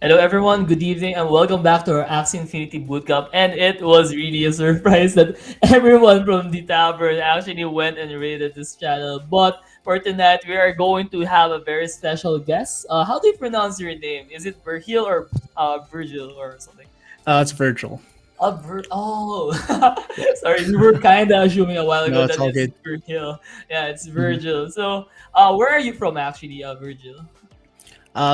Hello, everyone. Good evening, and welcome back to our Axie Infinity Bootcamp. And it was really a surprise that everyone from the tavern actually went and raided this channel. But for tonight, we are going to have a very special guest. How do you pronounce your name? Is it Vergil or Virgil or something? It's Vergil. Oh, Yeah. sorry. We were kind of assuming a while No, ago it's that all it's good. Virgil. Yeah, it's Mhm. Virgil. So, where are you from, actually, Virgil?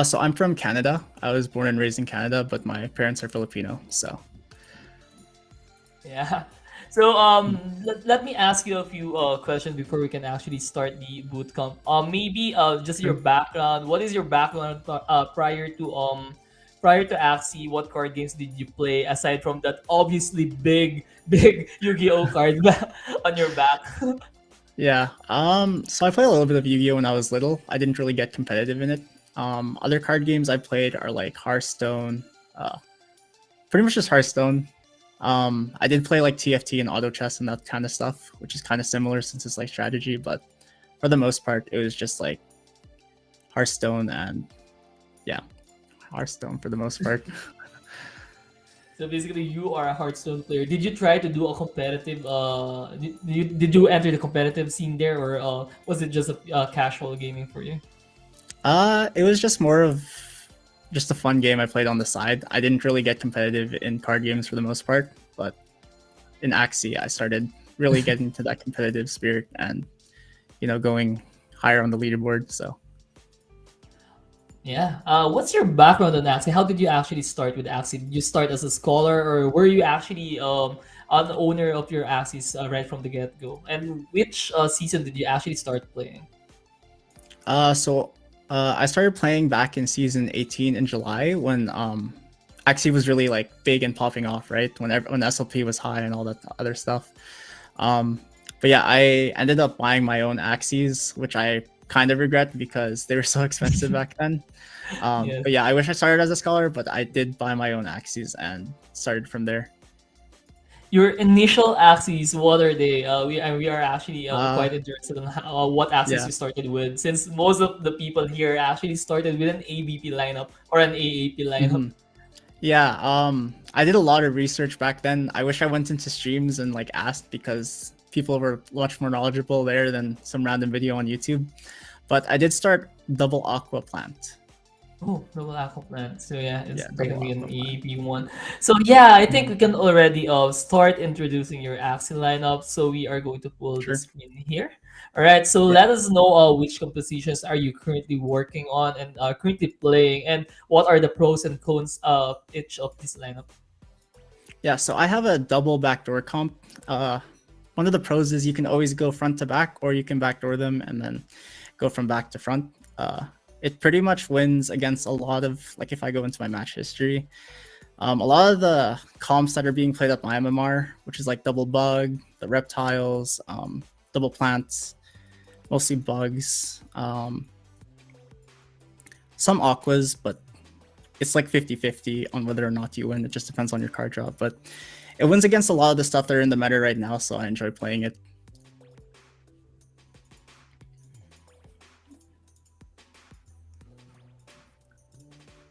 So I'm from Canada. I was born and raised in Canada, but my parents are Filipino. So Yeah. So mm. let me ask you a few questions before we can actually start the boot camp. Maybe just your Sure. background. What is your background prior to Axie? What card games did you play aside from that obviously big big Yu-Gi-Oh card on your back? Yeah. So I played a little bit of Yu-Gi-Oh when I was little. I didn't really get competitive in it. Other card games I played are like Hearthstone. Uh, Pretty much just Hearthstone. I did play like TFT and auto chess and that kind of stuff, which is kind of similar since it's like strategy. But for the most part, it was just like Hearthstone and yeah, Hearthstone for the most part. So basically, you are a Hearthstone player. Did you try to do a competitive? Did you enter the competitive scene there, or was it just a casual gaming for you? It was just more of just a fun game I played on the side. I didn't really get competitive in card games for the most part, but in Axie, I started really getting to that competitive spirit and going higher on the leaderboard. So Yeah. What's your background on Axie? How did you actually start with Axie? Did you start as a scholar, or were you actually an owner of your Axies right from the get go? And which season did you actually start playing? I started playing back in season 18 in July when Axie was really like big and popping off, right? When SLP was high and all that other stuff. Um, but yeah, I ended up buying my own Axies, which I kind of regret because they were so expensive back then. Yes. But yeah, I wish I started as a scholar, but I did buy my own Axies and started from there. Your initial Axies, what are they? We are actually Uh, quite interested in what Axies yeah. you started with, since most of the people here actually started with an ABP lineup or an AAP lineup. hmm Yeah, I did a lot of research back then. I wish I went into streams and like asked because people were much more knowledgeable there than some random video on YouTube. But I did start double aqua plant. Oh, double apple plant. So yeah, it's Yeah, double technically an aqua plant. EAP one. So yeah, I think Mhm. we can already start introducing your Axie lineup. So we are going to pull the Sure. screen here. All right. So Yeah. let us know which compositions are you currently working on and currently playing, and what are the pros and cons of each of this lineup. Yeah, so I have a double backdoor comp. Uh, One of the pros is you can always go front to back, or you can backdoor them and then go from back to front. It pretty much wins against a lot of, like, if I go into my match history, a lot of the comps that are being played at my MMR, which is like double bug, the reptiles, double plants, mostly bugs, some aquas, but it's like 50-50 on whether or not you win. It just depends on your card drop. But it wins against a lot of the stuff that are in the meta right now, so I enjoy playing it.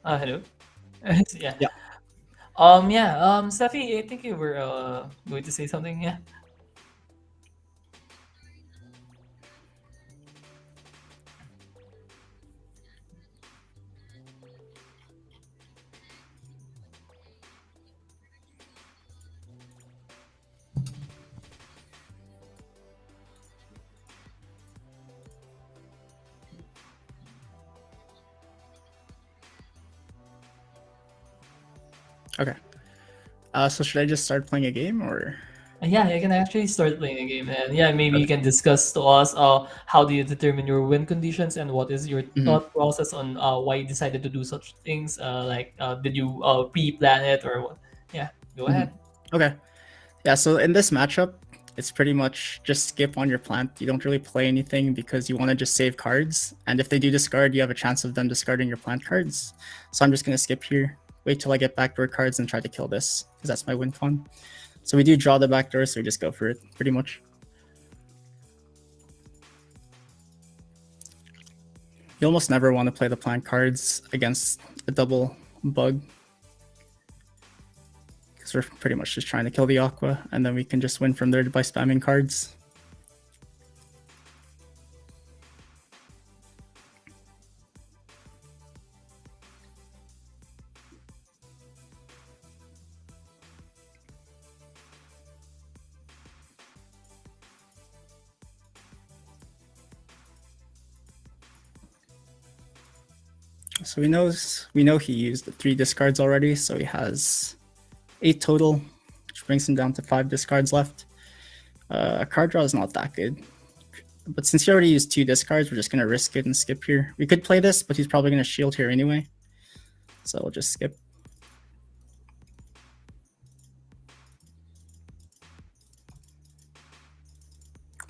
Hello. Yeah. Yeah. Yeah. Steffi, I think you were going to say something. Yeah. Okay. So should I just start playing a game or? Yeah, you can actually start playing a game, and yeah, maybe you Okay. can discuss to us how do you determine your win conditions, and what is your Mhm. thought process on why you decided to do such things. Like, did you pre-plan it or what? Yeah, go Mhm. ahead. Okay. Yeah. So in this matchup, it's pretty much just skip on your plant. You don't really play anything because you want to just save cards. And if they do discard, you have a chance of them discarding your plant cards. So I'm just gonna skip here, wait till I get backdoor cards, and try to kill this because that's my win con. So we do draw the backdoor, so we just go for it, pretty much. You almost never want to play the plant cards against a double bug. Because we're pretty much just trying to kill the Aqua, and then we can just win from there by spamming cards. So we know he used the 3 discards already, so he has 8 total, which brings him down to 5 discards left. A card draw is not that good, but since he already used 2 discards, we're just gonna risk it and skip here. We could play this, but he's probably gonna shield here anyway, so we'll just skip.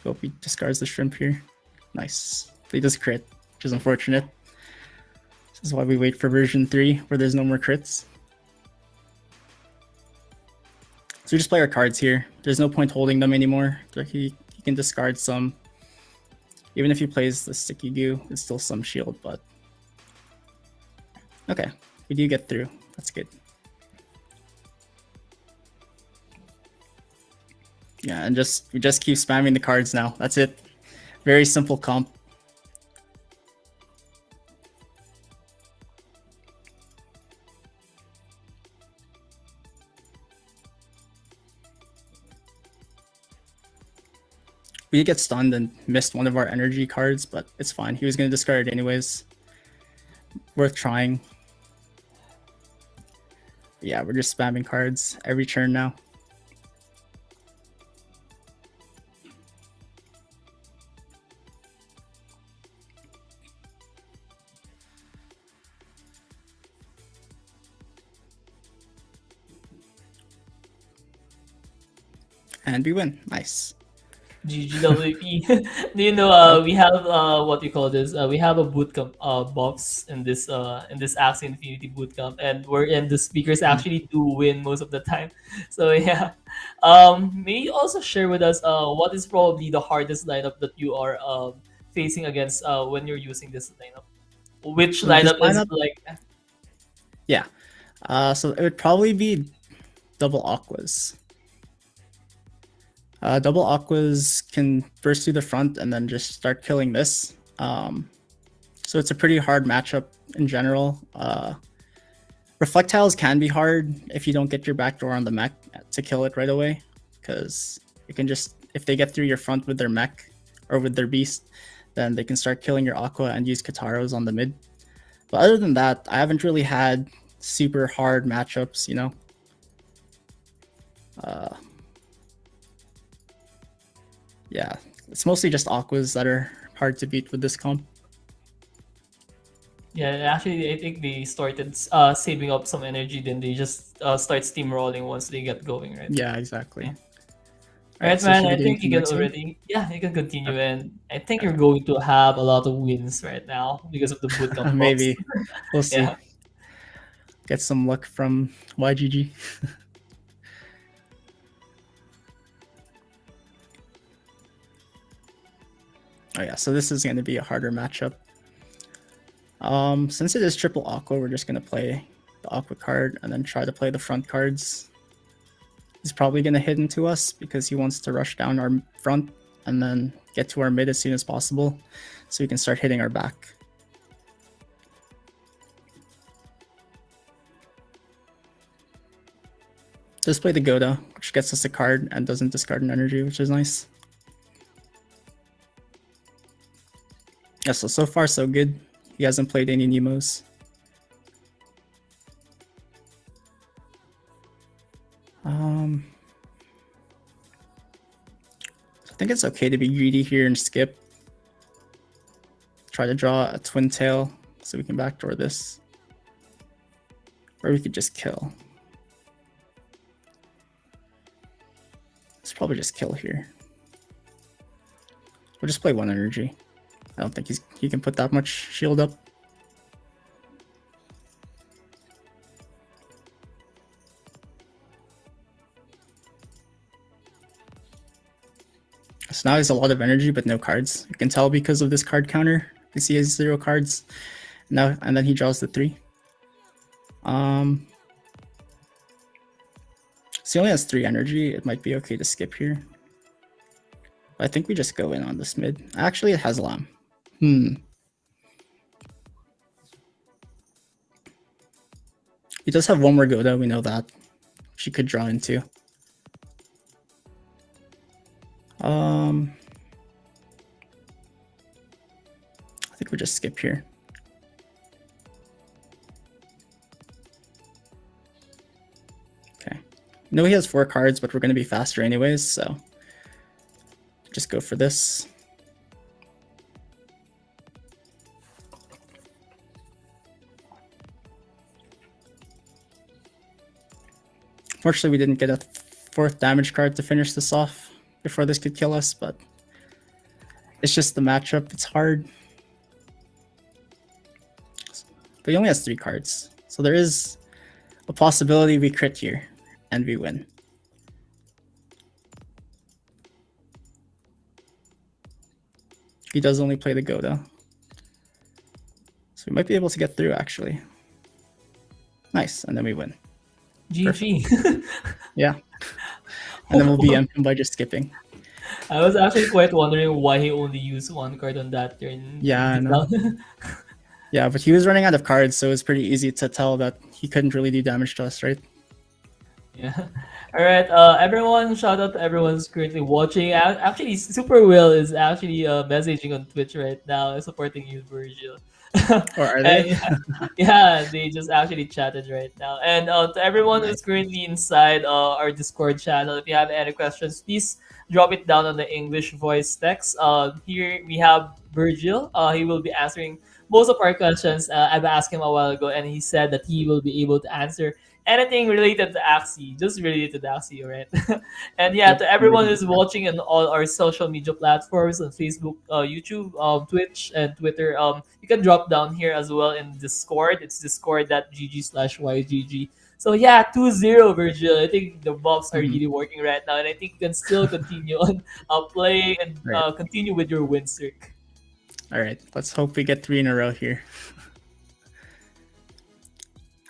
Hope he discards the shrimp here. Nice. But he does crit, which is unfortunate. This is why we wait for version 3, where there's no more crits. So we just play our cards here. There's no point holding them anymore. He can discard some. Even if he plays the sticky goo, it's still some shield, but... Okay, we do get through. That's good. Yeah, and we just keep spamming the cards now. That's it. Very simple comp. We get stunned and missed one of our energy cards, but it's fine. He was going to discard it anyways. Worth trying. Yeah, we're just spamming cards every turn now. And we win. Nice. GGWP. Do you know we have what we call this? We have a bootcamp box in this Axie Infinity Bootcamp, and wherein the speakers actually do win most of the time. So yeah. May you also share with us what is probably the hardest lineup that you are facing against when you're using this lineup? Which lineup is like? Yeah. So it would probably be double aquas. Double aquas can burst through the front and then just start killing this. So it's a pretty hard matchup in general. Reflectiles can be hard if you don't get your backdoor on the mech to kill it right away, because you can just, if they get through your front with their mech or with their beast, then they can start killing your aqua and use Kataros on the mid. But other than that, I haven't really had super hard matchups, you know. Yeah, it's mostly just aquas that are hard to beat with this comp. Yeah, actually, I think they started saving up some energy, then they just start steamrolling once they get going, right? Yeah, exactly. Yeah. All Alright, so man, should we I do think you anything can next one? already, yeah, you can continue, Okay. and I think you're going to have a lot of wins right now because of the bootcamp box. Maybe. We'll see. Yeah. Get some luck from YGG. Oh yeah, so this is going to be a harder matchup. Since it is triple aqua, we're just going to play the aqua card and then try to play the front cards. He's probably going to hit into us because he wants to rush down our front and then get to our mid as soon as possible so we can start hitting our back. Just play the Goda, which gets us a card and doesn't discard an energy, which is nice. Yeah, so far so good. He hasn't played any Nemos. I think it's okay to be greedy here and skip. Try to draw a twin tail so we can backdoor this. Or we could just kill. Let's probably just kill here. We'll just play one energy. I don't think he can put that much shield up. So now he has a lot of energy but no cards. You can tell because of this card counter. You see he has 0 cards. Now and then he draws the 3. Um, so he only has 3 energy. It might be okay to skip here. But I think we just go in on this mid. Actually, it has lamb. He does have one more Goda, we know that. She could draw into. I think we just skip here. Okay. No, he has 4 cards, but we're going to be faster anyways, so just go for this. Fortunately, we didn't get a 4th damage card to finish this off before this could kill us, but it's just the matchup. It's hard. But he only has 3 cards, so there is a possibility we crit here and we win. He does only play the Goda, so we might be able to get through actually. Nice, and then we win. GG. Yeah. And then we'll BM him by just skipping. I was actually quite wondering why he only used 1 card on that turn. Yeah, I know. Yeah, but he was running out of cards, so it was pretty easy to tell that he couldn't really do damage to us, right? Yeah. All right, everyone, shout out to everyone who's currently watching. Actually, Superwhale is actually messaging on Twitch right now, supporting you, Vergil. Or are they? Yeah, they just actually chatted right now. And to everyone who's currently inside our Discord channel, if you have any questions, please drop it down on the English voice text. Here we have Vergil. He will be answering most of our questions. I've asked him a while ago, and he said that he will be able to answer anything related to Axie, just related to Axie, right? And yeah, to everyone who's watching on all our social media platforms on Facebook, YouTube, Twitch, and Twitter, you can drop down here as well in Discord. It's discord.gg/YGG. So yeah, 2-0, Vergil. I think the buffs are really working right now, and I think you can still continue on playing and continue with your win streak. All right, let's hope we get 3 in a row here.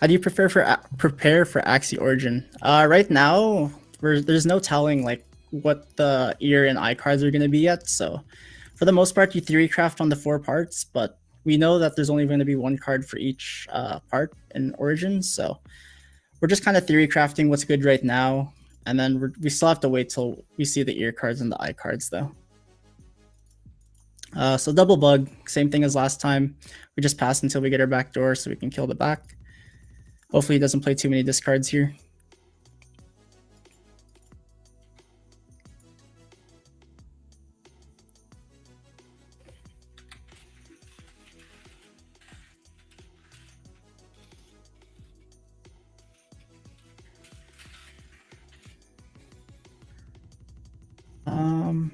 How do you prepare for Axie Origin? Right now, there's no telling like what the ear and eye cards are going to be yet. So, for the most part, you theory craft on the 4 parts, but we know that there's only going to be 1 card for each part in Origin. So, we're just kind of theory crafting what's good right now, and then we still have to wait till we see the ear cards and the eye cards, though. So double bug, same thing as last time. We just pass until we get our back door so we can kill the back. Hopefully he doesn't play too many discards here.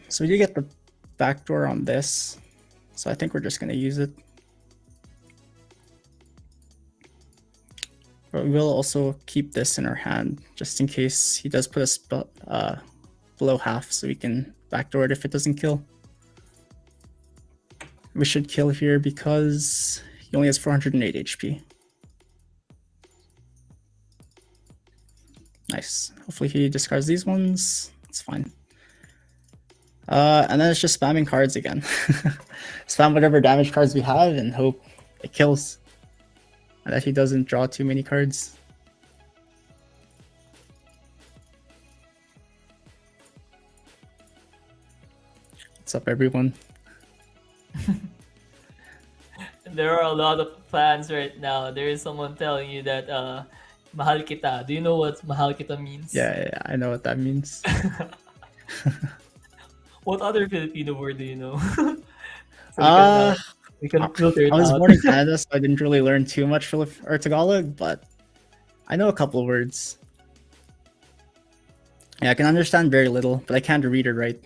So we do get the backdoor on this. So I think we're just going to use it. But we will also keep this in our hand just in case he does put us below half so we can backdoor it if it doesn't kill. We should kill here because he only has 408 HP. Nice. Hopefully he discards these ones. It's fine. And then it's just spamming cards again. Spam whatever damage cards we have and hope it kills. And that he doesn't draw too many cards. What's up, everyone? There are a lot of fans right now. There is someone telling you that mahal kita. Do you know what mahal kita means? Yeah, I know what that means. What other Filipino word do you know? We can filter it I was out. born in Canada, so I didn't really learn too much or Tagalog, but I know a couple of words. Yeah, I can understand very little, but I can't read or write.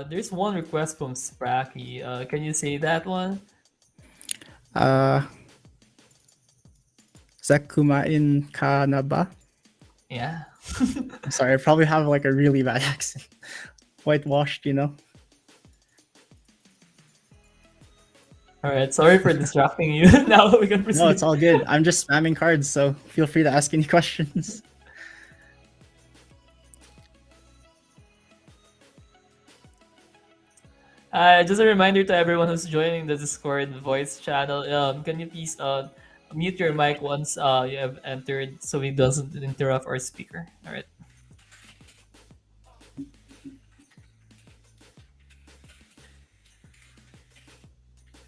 There's one request from Spracky. Can you say that one? Is that kumain ka na ba? Yeah. I'm sorry, I probably have like a really bad accent. Whitewashed, you know? All right, sorry for distracting you. Now we can No, it's proceed. all good. I'm just spamming cards, so feel free to ask any questions. Just a reminder to everyone who's joining the Discord voice channel. Can you please mute your mic once you have entered so it doesn't interrupt our speaker. All right.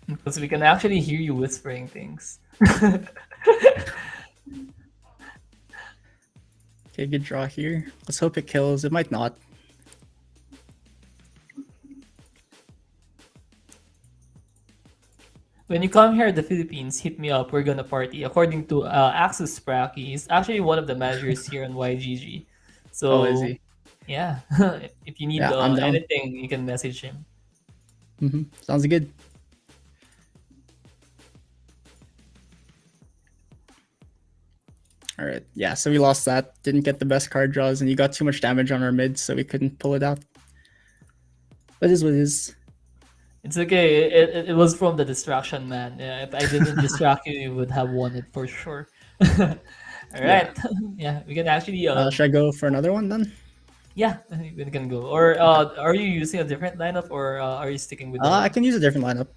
Because we can actually hear you whispering things. Okay, good draw here. Let's hope it kills. It might not. When you come here to the Philippines, hit me up. We're gonna party. According to Axis Spracky, he's actually one of the managers here on YGG. Oh, is So he? yeah, if you need Yeah, I'm down. anything, you can message him. Sounds good. All right. Yeah, so we lost that. Didn't get the best card draws, and you got too much damage on our mid, so we couldn't pull it out. But it is what it is. It's okay. It was from the distraction, man. Yeah, if I didn't distract you, you would have won it for sure. All Yeah. right. Yeah, we can actually Should I go for another one then? yeah, we can go. Or Okay. are you using a different lineup, or are you sticking with I the can use a different lineup.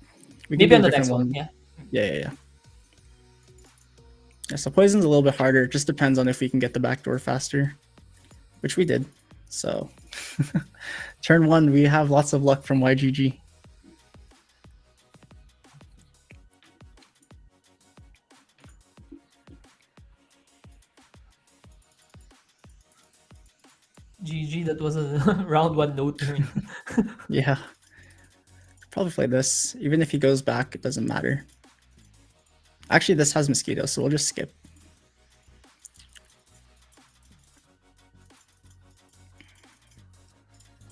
We can maybe do on a the different next one? one. Yeah. Yeah. Yeah, so poison's a little bit harder. It just depends on if we can get the backdoor faster, which we did. So turn one, we have lots of luck from YGG. GG, that was a round one no turn. Yeah. Probably play this. Even if he goes back, it doesn't matter. Actually, this has mosquito, so we'll just skip.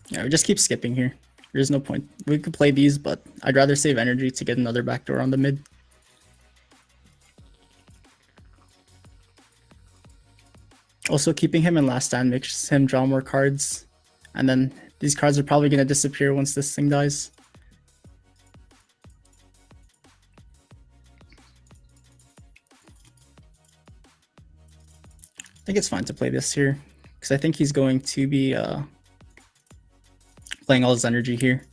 Yeah, we just keep skipping here. There's no point. We could play these, but I'd rather save energy to get another backdoor on the mid. Also, keeping him in last stand makes him draw more cards. And then these cards are probably going to disappear once this thing dies. I think it's fine to play this here, because I think he's going to be playing all his energy here.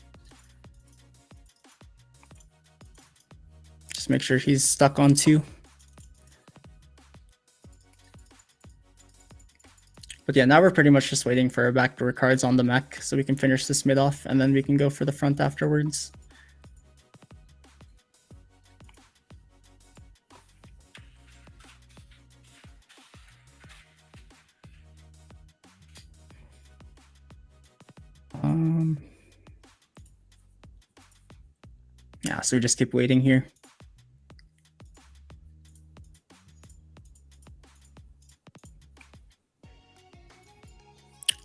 Just make sure he's stuck on 2. But yeah, now we're pretty much just waiting for our backdoor cards on the mech so we can finish this mid off, and then we can go for the front afterwards. Yeah, so we just keep waiting here.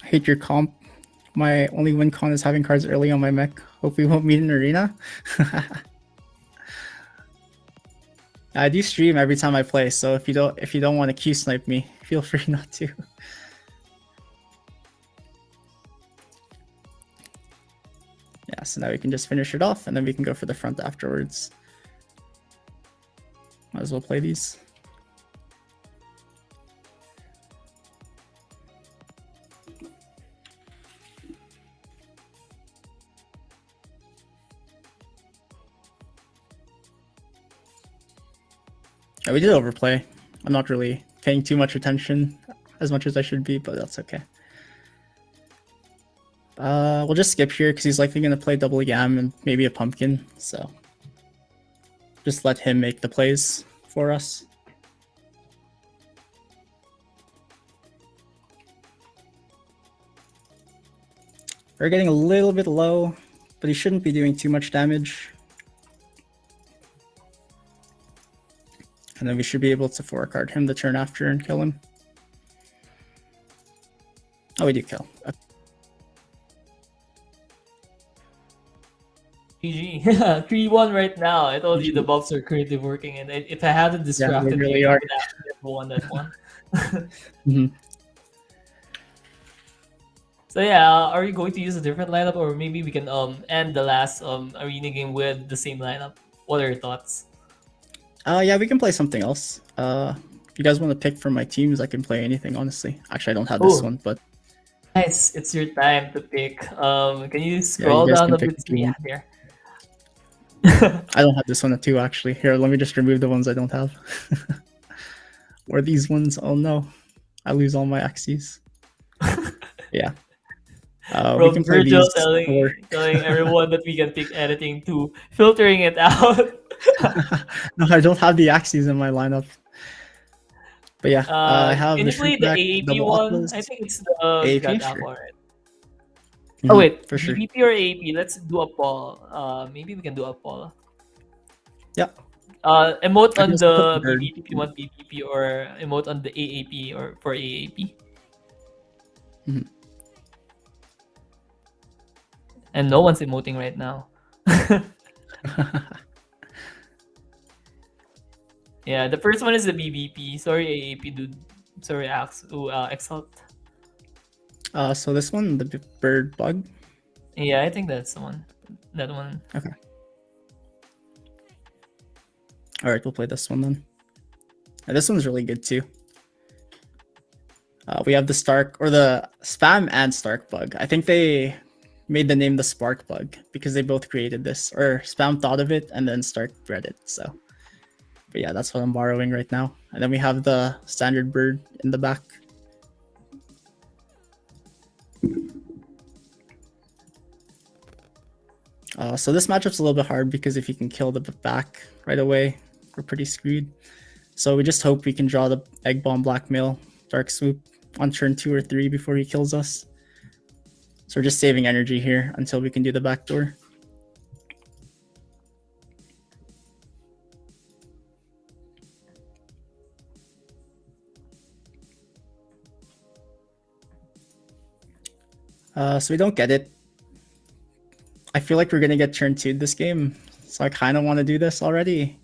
I hate your comp. My only win con is having cards early on my mech. Hope we won't meet in arena. I do stream every time I play, so if you don't want to Q snipe me, feel free not to. Yeah, so now we can just finish it off, and then we can go for the front afterwards. Might as well play these. Yeah, we did overplay. I'm not really paying too much attention as much as I should be, but that's okay. We'll just skip here because he's likely going to play double yam and maybe a pumpkin, so just let him make the plays for us. We're getting a little bit low, but he shouldn't be doing too much damage. And then we should be able to 4-card him the turn after and kill him. Oh, we do kill. Okay. GG. 3-1 right now. I told you the buffs are currently working, and if I hadn't distracted really you, are. I would actually have won that one. So yeah, are you going to use a different lineup, or maybe we can end the last arena game with the same lineup? What are your thoughts? Yeah, we can play something else. If you guys want to pick from my teams, I can play anything, honestly. Actually, I don't have this Oh, one, but nice. It's your time to pick. Can you yeah, you scroll guys down can a pick bit what to you me? Yeah, want. there. I don't have this one too, actually. Here, let me just remove the ones I don't have. Or these ones. Oh no, I lose all my Axies. Yeah. We From can play Vergil these or telling everyone that we can pick anything to filtering it out. no, I don't have the Axies in my lineup. But yeah, I have Can the you play the Shrinkback, AAP Double one? I Atlas, think it's the AAP, God sure. Aqua, right? Oh wait, For sure. BBP or AAP? Let's do a poll. Maybe we can do a poll. Yeah, Emote I can on also put the the bird. BBP if you want BBP, or emote on the AAP or for AAP. Mhm. And no one's emoting right now. Yeah, the first one is the BBP. Sorry, AAP, dude. Sorry, Exalt. So this one, the bird bug. Yeah, I think that's the one. That one. Okay. All right, we'll play this one then. And this one's really good too. We have the Stark or the Spam and Stark bug. I think they made the name the Spark bug because they both created this, or Spam thought of it and then Stark bred it. So, but yeah, that's what I'm borrowing right now. And then we have the standard bird in the back. So this matchup's a little bit hard because if you can kill the back right away, we're pretty screwed. So we just hope we can draw the Egg Bomb Blackmail Dark Swoop on turn 2 or 3 before he kills us. So we're just saving energy here until we can do the backdoor. So we don't get it. I feel like we're going to get turn 2 this game. So I kind of want to do this already.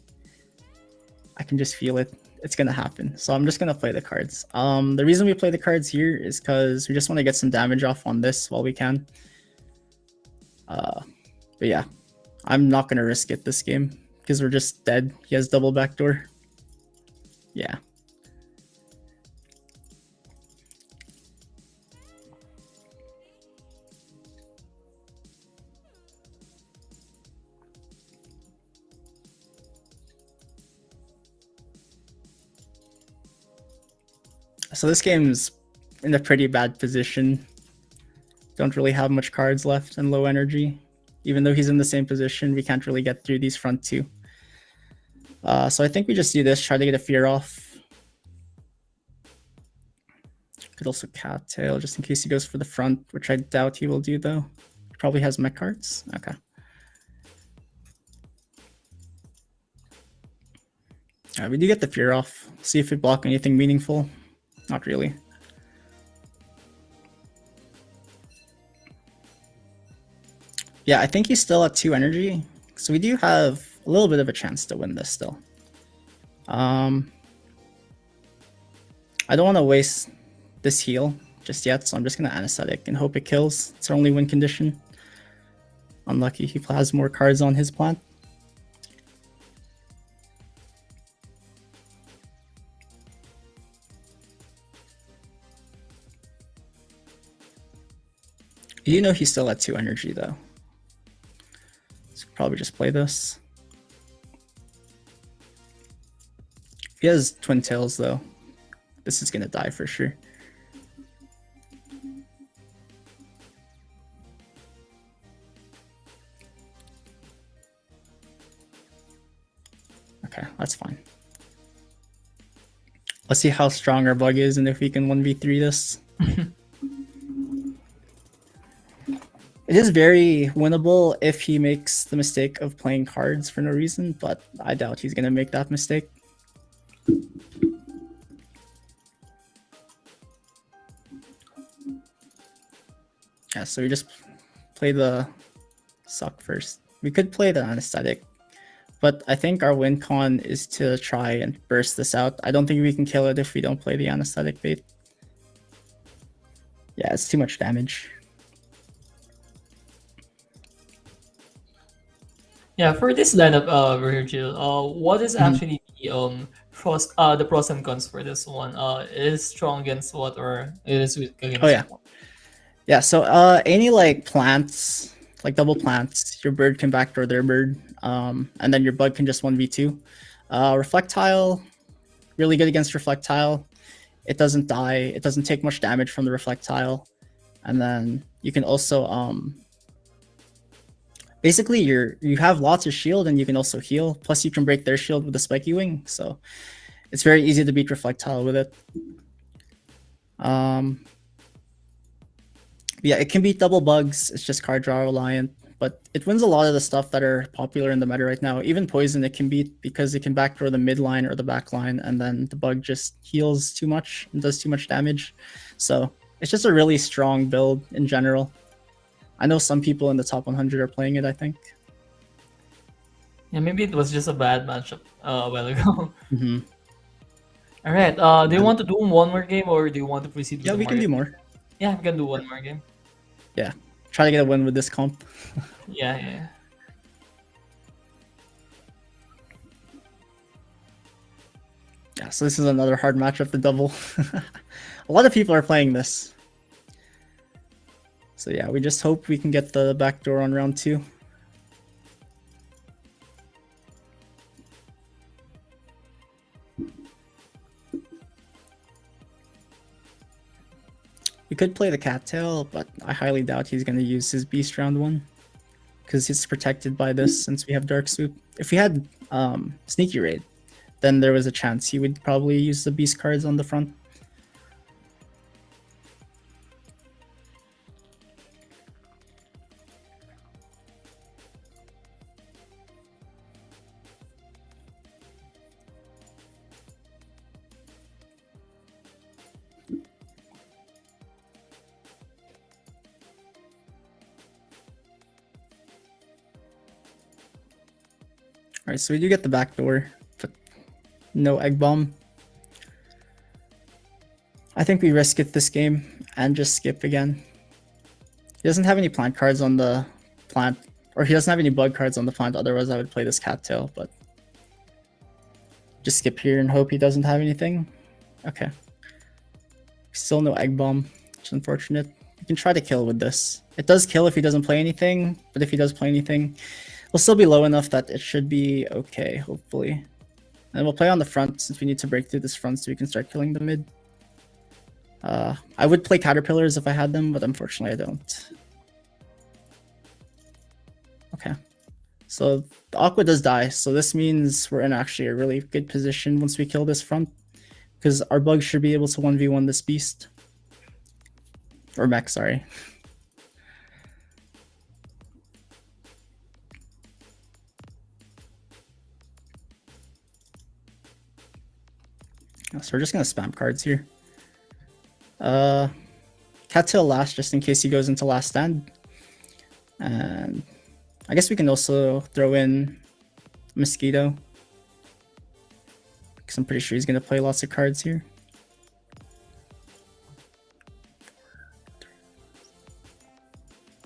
I can just feel it. It's going to happen. So I'm just going to play the cards. The reason we play the cards here is because we just want to get some damage off on this while we can. But yeah, I'm not going to risk it this game because we're just dead. He has double backdoor. Yeah. So this game's in a pretty bad position. Don't really have much cards left and low energy. Even though he's in the same position, we can't really get through these front two. So I think we just do this, try to get a fear off. Could also cattail just in case he goes for the front, which I doubt he will do though. He probably has mech cards. Okay. We do get the fear off. See if we block anything meaningful. Not really. Yeah, I think he's still at 2 energy. So we do have a little bit of a chance to win this still. I don't want to waste this heal just yet, so I'm just going to anesthetic and hope it kills. It's our only win condition. Unlucky, he has more cards on his plant. You know he's still at 2 energy though. So probably just play this. He has Twin Tails though. This is gonna die for sure. Okay, that's fine. Let's see how strong our bug is and if we can 1v3 this. It is very winnable if he makes the mistake of playing cards for no reason, but I doubt he's gonna make that mistake. Yeah, so we just play the suck first. We could play the anesthetic, but I think our win con is to try and burst this out. I don't think we can kill it if we don't play the anesthetic bait. Yeah, it's too much damage. Yeah, for this lineup, Virgil, what is Mhm. actually the pros and cons for this one? It is strong against what, or it is weak Oh against yeah, what? yeah. So any like plants, like double plants, your bird can backdoor their bird, and then your bug can just 1v2. Reflectile, really good against Reflectile. It doesn't die. It doesn't take much damage from the Reflectile, and then you can also basically you have lots of shield and you can also heal. Plus you can break their shield with the spiky wing, so it's very easy to beat Reflectile with it. Um, yeah, it can beat double bugs. It's just card draw reliant, but it wins a lot of the stuff that are popular in the meta right now. Even poison it can beat because it can backdoor the mid line or the back line, and then the bug just heals too much and does too much damage. So it's just a really strong build in general. I know some people in the top 100 are playing it, I think. Yeah, maybe it was just a bad matchup a while ago. Mm-hmm. All right. Do you want to do one more game, or do you want to proceed with Yeah, the we can do market? more. Yeah, we can do one more game. Yeah, try to get a win with this comp. Yeah, yeah. Yeah, so this is another hard matchup to double. A lot of people are playing this. So yeah, we just hope we can get the backdoor on round 2. We could play the cattail, but I highly doubt he's going to use his beast round 1. Because he's protected by this since we have Dark Swoop. If we had Sneaky Raid, then there was a chance he would probably use the beast cards on the front. Alright, so we do get the back door, but no egg bomb. I think we risk it this game and just skip again. He doesn't have any plant cards on the plant, or he doesn't have any bug cards on the plant, otherwise I would play this cattail, but just skip here and hope he doesn't have anything. Okay. Still no egg bomb, which is unfortunate. You can try to kill with this. It does kill if he doesn't play anything, but if he does play anything, we'll still be low enough that it should be okay, hopefully. And we'll play on the front since we need to break through this front so we can start killing the mid. I would play Caterpillars if I had them, but unfortunately I don't. Okay. So the Aqua does die, so this means we're in actually a really good position once we kill this front. Because our bug should be able to 1v1 this beast. Or mech, sorry. So we're just gonna spam cards here. Cattail last, just in case he goes into last stand. And I guess we can also throw in Mosquito. Because I'm pretty sure he's gonna play lots of cards here.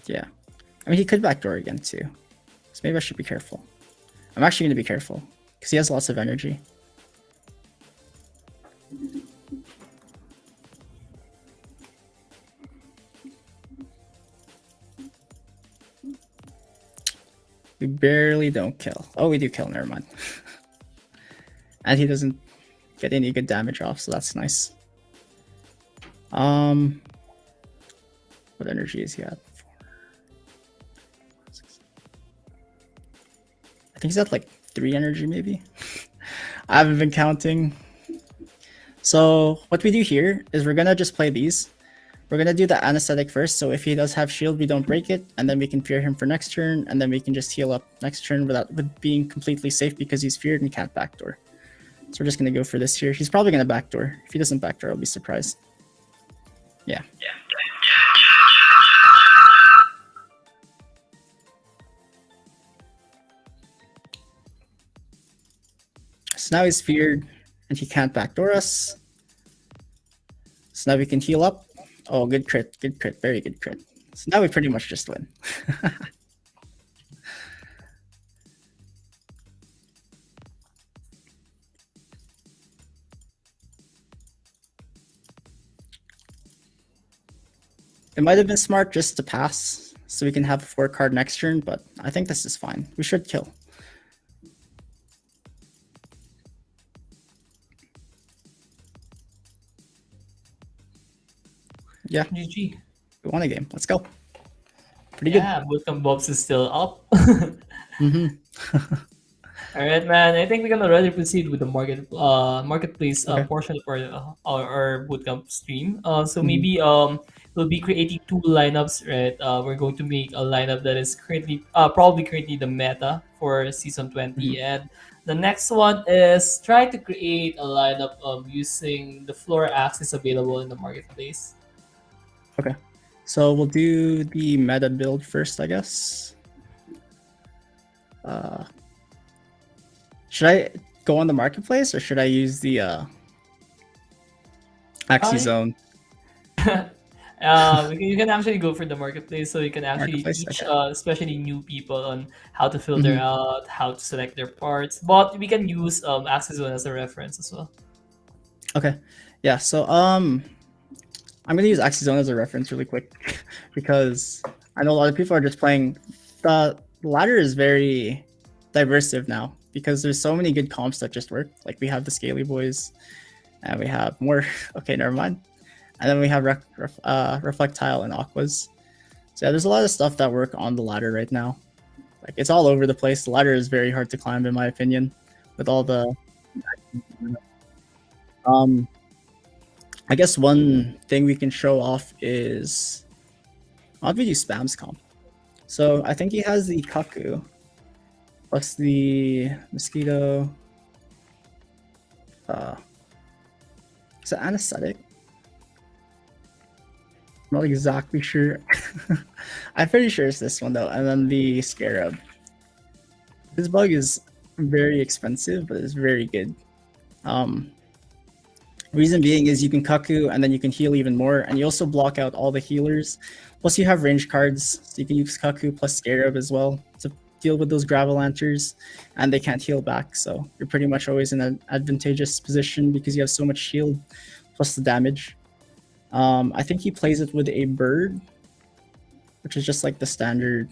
Yeah. I mean, he could backdoor again too. So maybe I should be careful. I'm actually gonna be careful. Because he has lots of energy. We barely don't kill. Oh, we do kill, never mind. And he doesn't get any good damage off, so that's nice. What energy is he at? I think he's at like 3 energy, maybe. I haven't been counting. So what we do here is we're gonna just play these. We're gonna do the anesthetic first, so if he does have shield, we don't break it, and then we can fear him for next turn, and then we can just heal up next turn with being completely safe because he's feared and can't backdoor. So we're just gonna go for this here. He's probably gonna backdoor. If he doesn't backdoor, I'll be surprised. Yeah. So now he's feared and he can't backdoor us. So now we can heal up. Oh, good crit, very good crit. So now we pretty much just win. It might have been smart just to pass so we can have a 4 card next turn, but I think this is fine. We should kill. Yeah, GG. we won a game. Let's go. Pretty good. Yeah, Bootcamp Bobs is still up. Mm-hmm. All right, man. I think we can already proceed with the marketplace Okay. portion of our bootcamp stream. So Mm-hmm. maybe we'll be creating two lineups, right? We're going to make a lineup that is currently probably currently the meta for season Mm-hmm. 20, and the next one is try to create a lineup using the floor axis available in the marketplace. Okay. So we'll do the meta build first, I guess. Should I go on the marketplace or should I use the Axie Uh, Zone you can actually go for the marketplace, so you can actually marketplace? teach, Okay. especially new people, on how to filter Mm-hmm. out, how to select their parts. But we can use Access Zone as a reference as well. Okay. Yeah. So I'm gonna use Axie Zone as a reference really quick because I know a lot of people are just playing. The ladder is very diversive now because there's so many good comps that just work. Like we have the Scaly Boys, and we have more. Okay, never mind. And then we have Reflectile and Aquas. So yeah, there's a lot of stuff that work on the ladder right now. Like it's all over the place. The ladder is very hard to climb, in my opinion, with all the. Um, I guess one thing we can show off is how do we do spams comp? So I think he has the Kaku plus the Mosquito. Is it anesthetic? I'm not exactly sure. I'm pretty sure it's this one though. And then the Scarab. This bug is very expensive, but it's very good. Reason being is you can Kaku and then you can heal even more, and you also block out all the healers. Plus you have range cards, so you can use Kaku plus Scarab as well to deal with those Gravelanters, and they can't heal back, so you're pretty much always in an advantageous position because you have so much shield plus the damage. I think he plays it with a bird, which is just like the standard,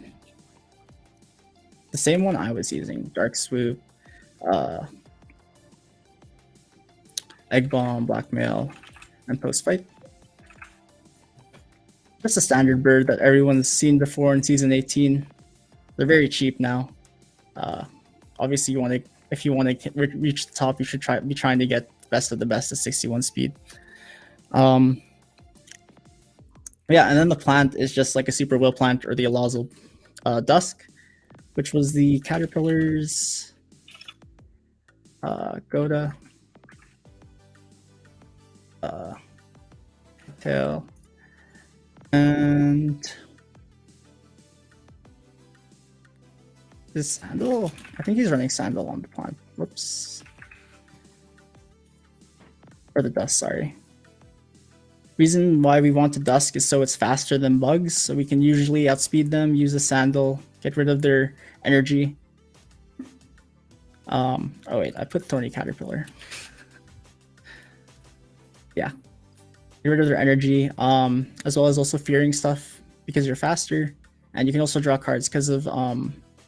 the same one I was using, Dark Swoop, Egg Bomb, Blackmail, and Post Fight. That's a standard bird that everyone's seen before in Season 18. They're very cheap now. Obviously, if you want to reach the top, you should be trying to get the best of the best at 61 speed. Yeah, and then the plant is just like a Superwhale plant or the Alazal Dusk, which was the Caterpillars, Goda, Tail, and is Sandal? I think he's running Sandal on the plant. Whoops. Or the Dust, sorry. Reason why we want the Dusk is so it's faster than bugs, so we can usually outspeed them, use the Sandal, get rid of their energy. Oh wait, I put Thorny Caterpillar. Yeah. Get rid of their energy, as well as also fearing stuff because you're faster, and you can also draw cards because of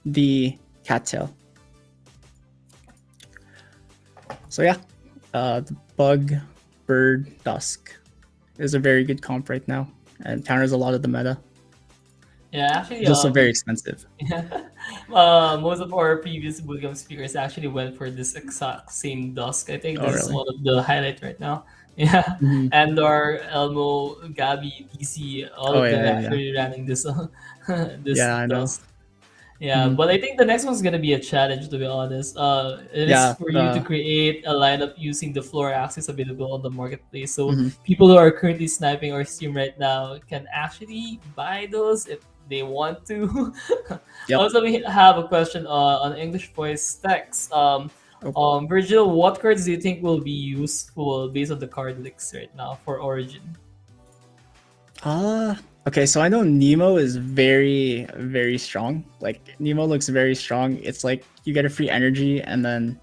the Cattail. So yeah, the Bug, Bird, Dusk is a very good comp right now and counters a lot of the meta. Yeah, actually, It's also very expensive. most of our previous bootcamp speakers actually went for this exact same Dusk. I think Oh this is really? one of the highlight right now. Yeah, Mm-hmm. and our Elmo, Gabby, DC, all Oh of them yeah. actually running this this Yeah, I know. Dusk. Yeah, Mm-hmm. but I think the next one's gonna be a challenge, to be honest. It is Yeah. for you to create a lineup using the floor access available on the marketplace. So Mm-hmm. people who are currently sniping our stream right now can actually buy those if they want to. Yep. Also, we have a question on English voice text. Oh. Vergil, what cards do you think will be useful based on the card licks right now for Origin? Okay, so I know Nemo is very, very strong. Like Nemo looks very strong. It's like you get a free energy and then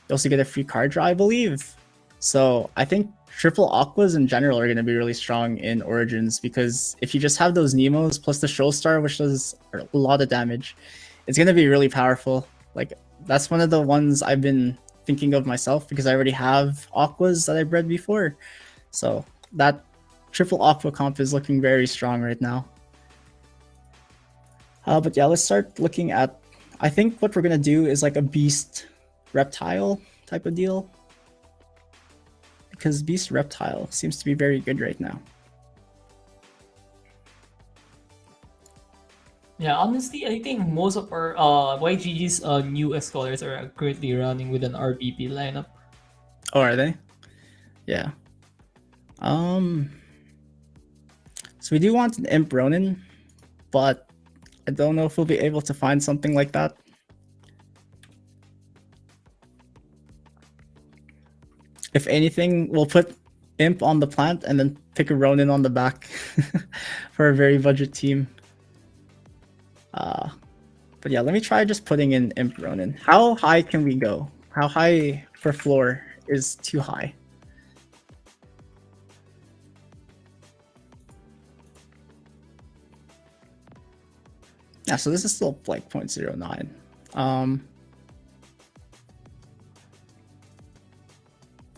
you also get a free card draw, I believe. So I think triple aquas in general are going to be really strong in Origins, because if you just have those Nemos plus the Shoal Star, which does a lot of damage, it's going to be really powerful. Like, that's one of the ones I've been thinking of myself, because I already have aquas that I bred before. So that triple aqua comp is looking very strong right now. But yeah, let's start looking at, I think what we're going to do is like a beast reptile type of deal, because beast reptile seems to be very good right now. Yeah, honestly, I think most of our YGG's new scholars are currently running with an RBP lineup. Oh, are they? Yeah. So we do want an Imp Ronin, but I don't know if we'll be able to find something like that. If anything, we'll put Imp on the plant and then pick a Ronin on the back for a very budget team. But yeah, let me try just putting in Imp Ronin. How high can we go? How high for floor is too high? Yeah, so this is still like 0.09.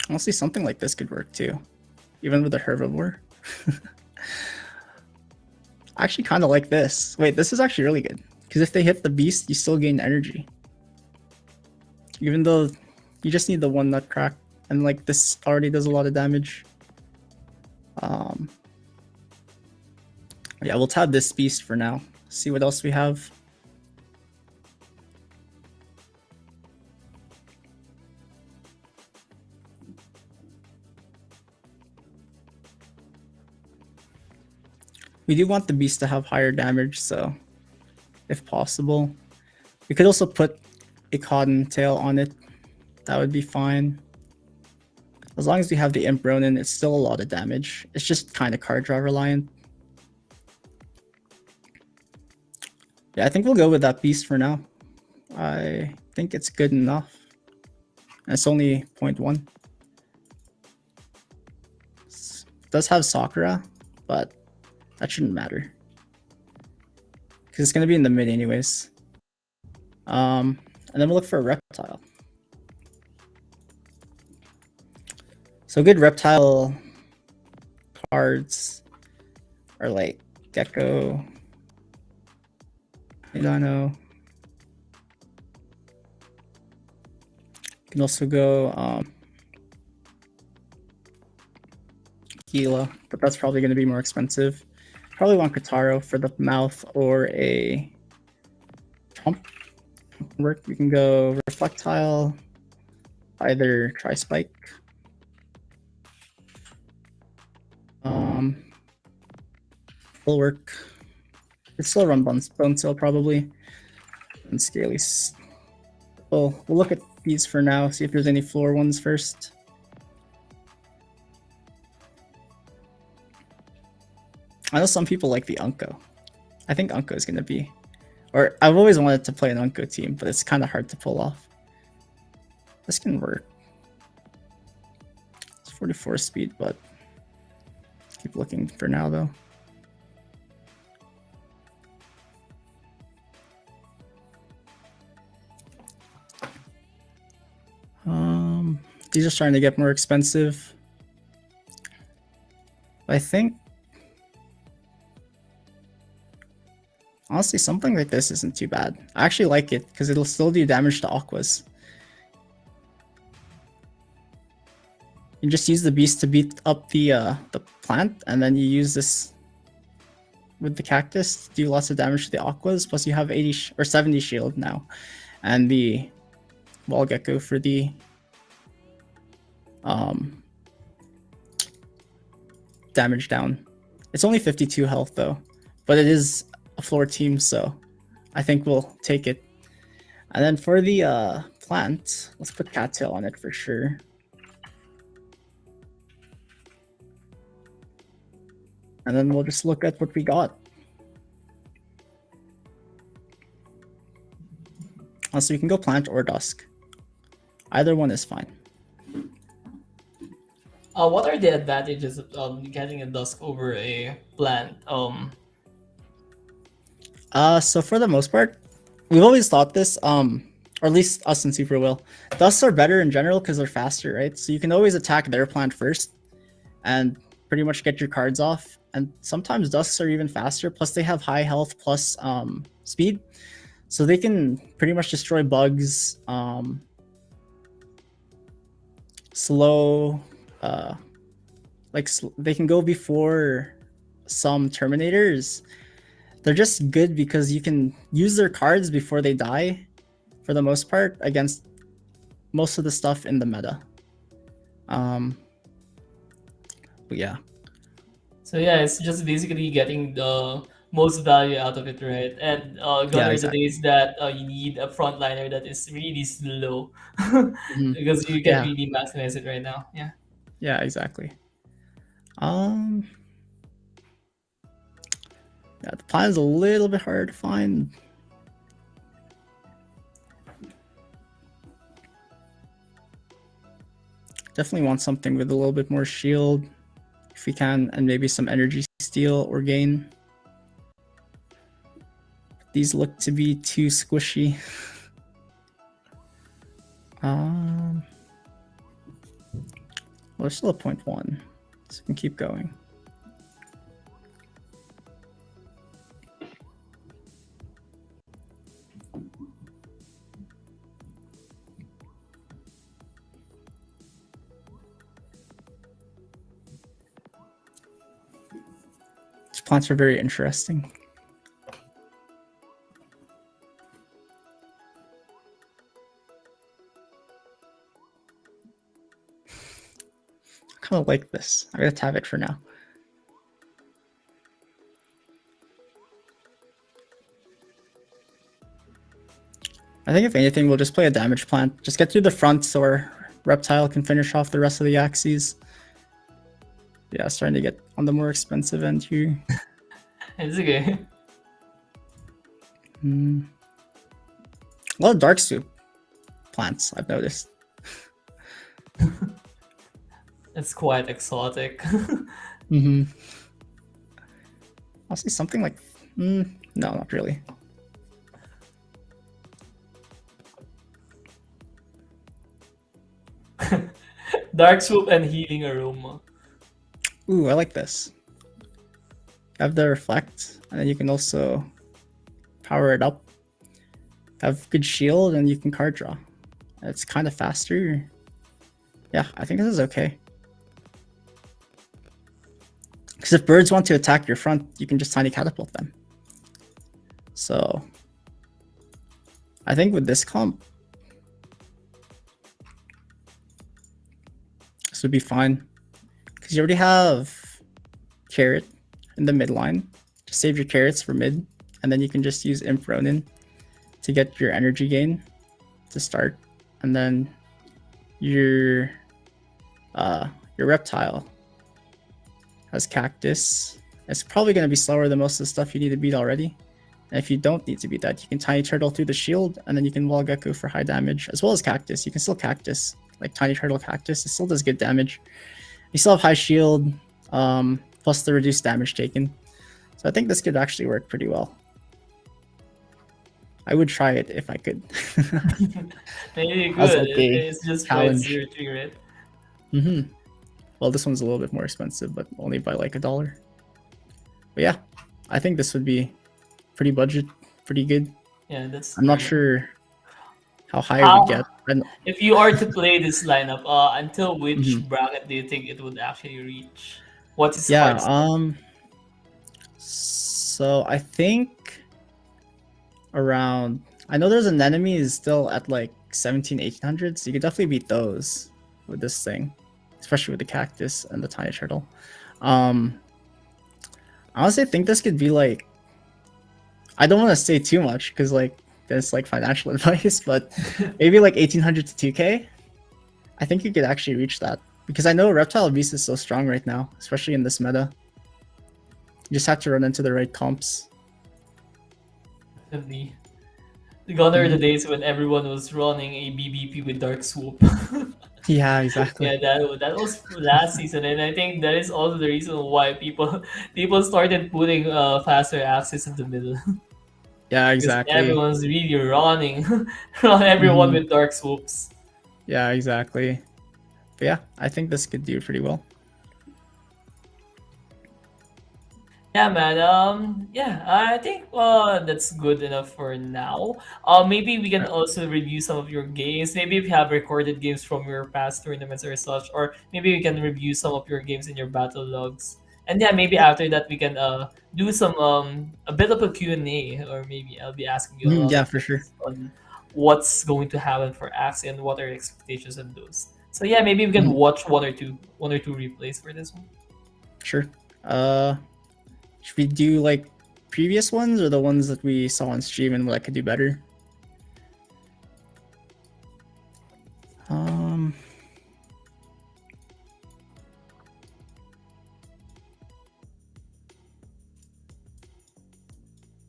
Honestly, something like this could work too, even with a herbivore. I actually kind of like this. Wait, this is actually really good, because if they hit the beast, you still gain energy. Even though you just need the one nut crack, and like this already does a lot of damage. Yeah, we'll tab this beast for now. See what else we have. We do want the beast to have higher damage, so if possible. We could also put a cottontail on it. That would be fine. As long as we have the Imp Ronin, it's still a lot of damage. It's just kind of card draw reliant. Yeah, I think we'll go with that beast for now. I think it's good enough. And it's only 0.1. It does have Sakura, but that shouldn't matter, because it's going to be in the mid anyways. And then we'll look for a reptile. So good reptile cards are like Gecko, Milano. You can also go Gila, but that's probably going to be more expensive. Probably want Kataro for the mouth, or a Chomp work. We can go Reflectile, either Tri-Spike. Will work. It's still run Bone Sail probably, and Scaly. We'll look at these for now. See if there's any floor ones first. I know some people like the Unco. I think Unco is gonna be, or I've always wanted to play an Unco team, but it's kind of hard to pull off. This can work. It's 44 speed, but keep looking for now though. These are starting to get more expensive. I think, honestly, something like this isn't too bad. I actually like it because it'll still do damage to aquas. You just use the beast to beat up the plant, and then you use this with the cactus to do lots of damage to the aquas. Plus, you have 80 or 70 shield now, and the wall gecko for the damage down. It's only 52 health though, but it is a floor team, so I think we'll take it. And then for the plant, let's put cattail on it for sure. And then we'll just look at what we got. So you can go plant or dusk. Either one is fine. What are the advantages of getting a dusk over a plant? So for the most part, we've always thought this, or at least us in Superwhale, dusts are better in general because they're faster, right? So you can always attack their plant first and pretty much get your cards off. And sometimes dusks are even faster. Plus they have high health plus speed, so they can pretty much destroy bugs, slow, they can go before some Terminators. They're just good because you can use their cards before they die, for the most part, against most of the stuff in the meta. Um, but yeah, So yeah, it's just basically getting the most value out of it, right? And gone yeah, are the exactly. days that you need a frontliner that is really slow Mhm. because you can Yeah, really maximize it right now. Yeah. yeah, exactly. Um, yeah, the plan is a little bit hard to find. Definitely want something with a little bit more shield, if we can, and maybe some energy steal or gain. These look to be too squishy. Well, there's still a 0.1, so we can keep going. These plants are very interesting. I kind of like this. I'm gonna tab it for now. I think if anything, we'll just play a damage plant. Just get through the front so our reptile can finish off the rest of the Axies. Yeah, starting to get on the more expensive end here. It's okay. A lot of dark soup plants, I've noticed. It's quite exotic. I'll say something like, no, not really. Dark swoop and healing aroma. Ooh, I like this. Have the reflect, and then you can also power it up. Have good shield, and you can card draw. It's kind of faster. Yeah, I think this is okay. Because if birds want to attack your front, you can just tiny catapult them. So I think with this comp, this would be fine. Because you already have carrot in the mid line. Just save your carrots for mid, and then you can just use Imp Ronin to get your energy gain to start. And then your reptile has cactus. It's probably going to be slower than most of the stuff you need to beat already. And if you don't need to beat that, you can tiny turtle through the shield, and then you can wall gecko for high damage, as well as cactus. You can still cactus, like tiny turtle cactus. It still does good damage. You still have high shield, plus the reduced damage taken. So I think this could actually work pretty well. I would try it if I could. Maybe you As could. like a It's just challenge. 0.03, right? Well, this one's a little bit more expensive, but only by like $1. But yeah, I think this would be pretty budget, pretty good. Yeah, that's I'm not true. sure how high it would How get. And, if you are to play this lineup, until which mhm. bracket do you think it would actually reach? What is Yeah, hard stop? so I think around, I know there's an enemy is still at like 1700, 1800, so you could definitely beat those with this thing, especially with the cactus and the tiny turtle. I honestly think this could be like, I don't want to say too much because like there's like financial advice, but maybe like 1800 to 2k. I think you could actually reach that because I know Reptile Beast is so strong right now, especially in this meta. You just have to run into the right comps. Definitely. Gone are the Mhm. days when everyone was running a BBP with Dark Swoop. Yeah, Yeah, exactly. that was last season, and I think that is also the reason why people started putting faster axes in the middle Yeah, because exactly. everyone's really running, run everyone Hmm. with dark swoops. Yeah, exactly. But yeah, I think this could do pretty well. Yeah, man. Yeah, I think that's good enough for now. Maybe we can Yeah. also review some of your games. Maybe if you have recorded games from your past tournaments or such, or maybe we can review some of your games in your battle logs. And yeah, maybe after that we can do some a bit of a Q and A, or maybe I'll be asking you a Mhm, lot yeah, of for sure. things on what's going to happen for Axie and what are your expectations of those. So yeah, maybe we can Mhm, watch one or two replays for this one. sure. Uh, should we do like previous ones or the ones that we saw on stream and what I could do better? Um,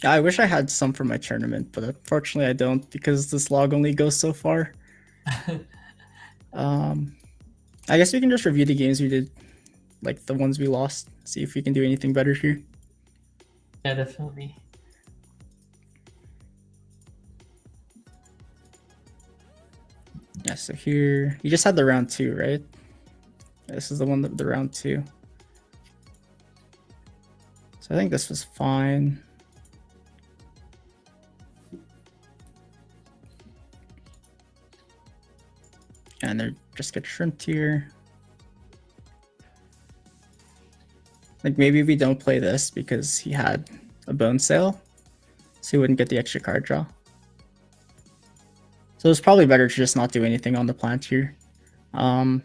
yeah, I wish I had some for my tournament, but unfortunately I don't because this log only goes so far. Um, I guess we can just review the games we did, like the ones we lost, see if we can do anything better here. Yeah, definitely. Yeah, so here you just had the round two, right? This is the one that the round two. So I think this was fine. And they're just get shrimped here. Like maybe we don't play this because he had a bone sale, so he wouldn't get the extra card draw. So it's probably better to just not do anything on the plant here. Um,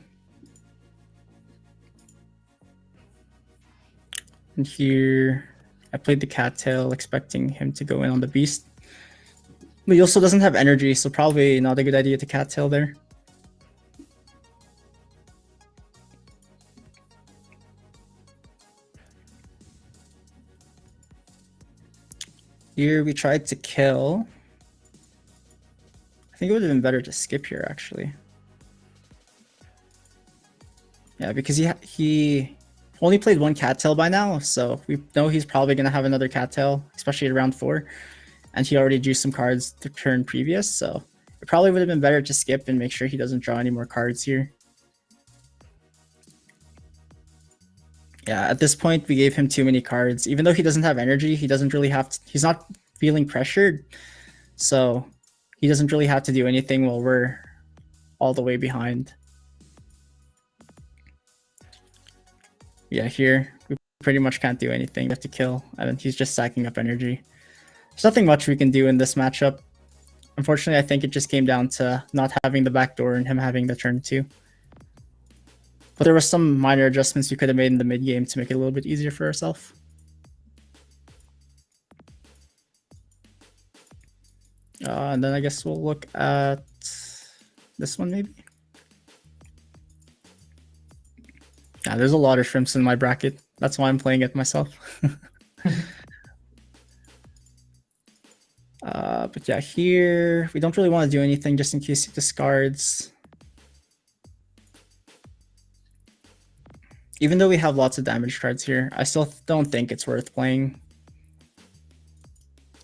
and here I played the cattail expecting him to go in on the beast. But he also doesn't have energy, so probably not a good idea to cattail there. Here we tried to kill. I think it would have been better to skip here actually. Yeah, because he only played one cattail by now, so we know he's probably gonna have another cattail, especially at round 4. And he already drew some cards the turn previous, so it probably would have been better to skip and make sure he doesn't draw any more cards here. Yeah, at this point we gave him too many cards. Even though he doesn't have energy, he doesn't really have to, he's not feeling pressured, so he doesn't really have to do anything while we're all the way behind. Yeah, here we pretty much can't do anything. We have to kill, and then he's just stacking up energy. There's nothing much we can do in this matchup. Unfortunately, I think it just came down to not having the backdoor and him having the turn 2. But there were some minor adjustments we could have made in the mid game to make it a little bit easier for ourselves. And then I guess we'll look at this one maybe. Yeah, there's a lot of shrimps in my bracket. That's why I'm playing it myself. But yeah, here we don't really want to do anything just in case he discards. Even though we have lots of damage cards here, I still don't think it's worth playing.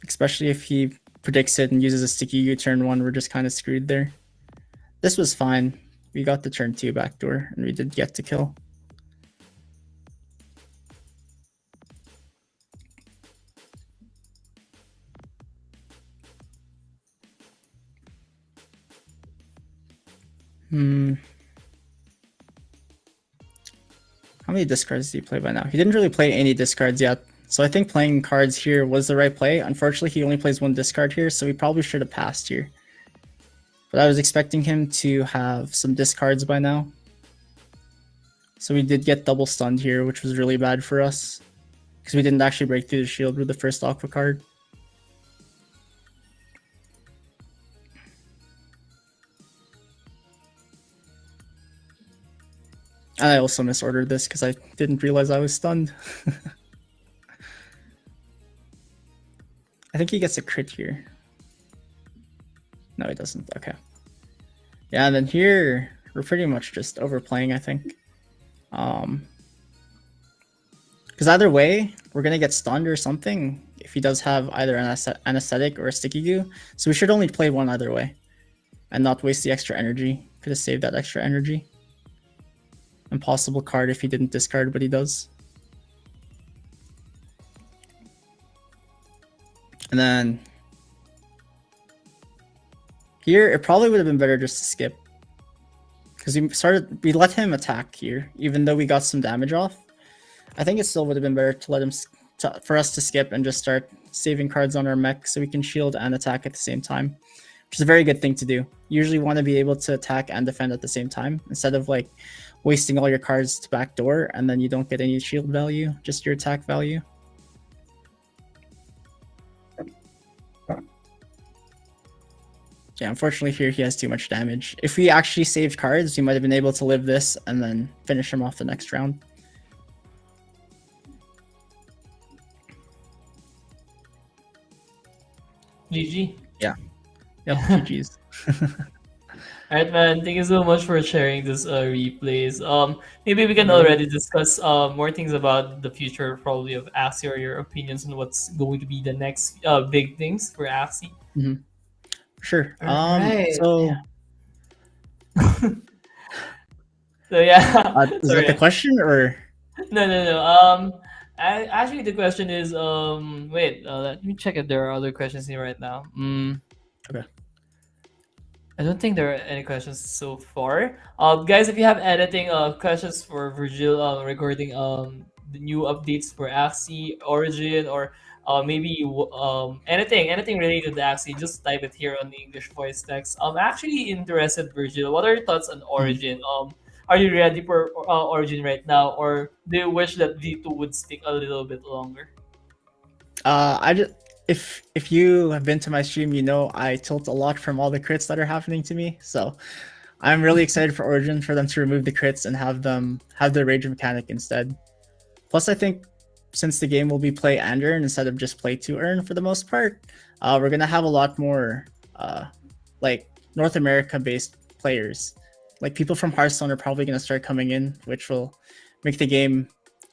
Especially if he predicts it and uses a sticky U turn 1, we're just kind of screwed there. This was fine. We got the turn 2 backdoor, and we did get to kill. How many discards did he play by now? He didn't really play any discards yet, so I think playing cards here was the right play. Unfortunately, he only plays one discard here, so we probably should have passed here. But I was expecting him to have some discards by now. So we did get double stunned here, which was really bad for us. Because we didn't actually break through the shield with the first Aqua card. And I also misordered this because I didn't realize I was stunned. I think he gets a crit here. No, he doesn't. Okay. Yeah, and then here, we're pretty much just overplaying, I think. Because either way, we're gonna get stunned or something if he does have either an anesthetic or a sticky goo. So we should only play one either way, and not waste the extra energy. Could have saved that extra energy. Impossible card if he didn't discard what he does. And then here, it probably would have been better just to skip. Because we let him attack here, even though we got some damage off. I think it still would have been better to let him for us to skip and just start saving cards on our mech so we can shield and attack at the same time, which is a very good thing to do. You usually want to be able to attack and defend at the same time instead of like wasting all your cards to backdoor and then you don't get any shield value, just your attack value. Yeah, unfortunately here he has too much damage. If we actually saved cards, we might have been able to live this and then finish him off the next round. GG. Yeah. Yep, GG's. Alright, man. Thank you so much for sharing this replays. Maybe we can already discuss more things about the future, probably of Axie, or your opinions on what's going to be the next big things for Axie. Mm-hmm. Sure. Alright. So So yeah. is Sorry. that the question or? No. Actually, the question is, wait, let me check if there are other questions here right now. Okay. I don't think there are any questions so far. Guys, if you have anything, questions for Vergil, regarding the new updates for Axie Origin, or maybe anything related to Axie, just type it here on the English voice text. I'm actually interested, Vergil. What are your thoughts on Origin? Are you ready for Origin right now, or do you wish that V2 would stick a little bit longer? I just if you have been to my stream, you know I tilt a lot from all the crits that are happening to me. So I'm really excited for Origin for them to remove the crits and have them have the rage mechanic instead. Plus, I think since the game will be play and earn instead of just play to earn for the most part, we're gonna have a lot more like North America based players. Like people from Hearthstone are probably gonna start coming in, which will make the game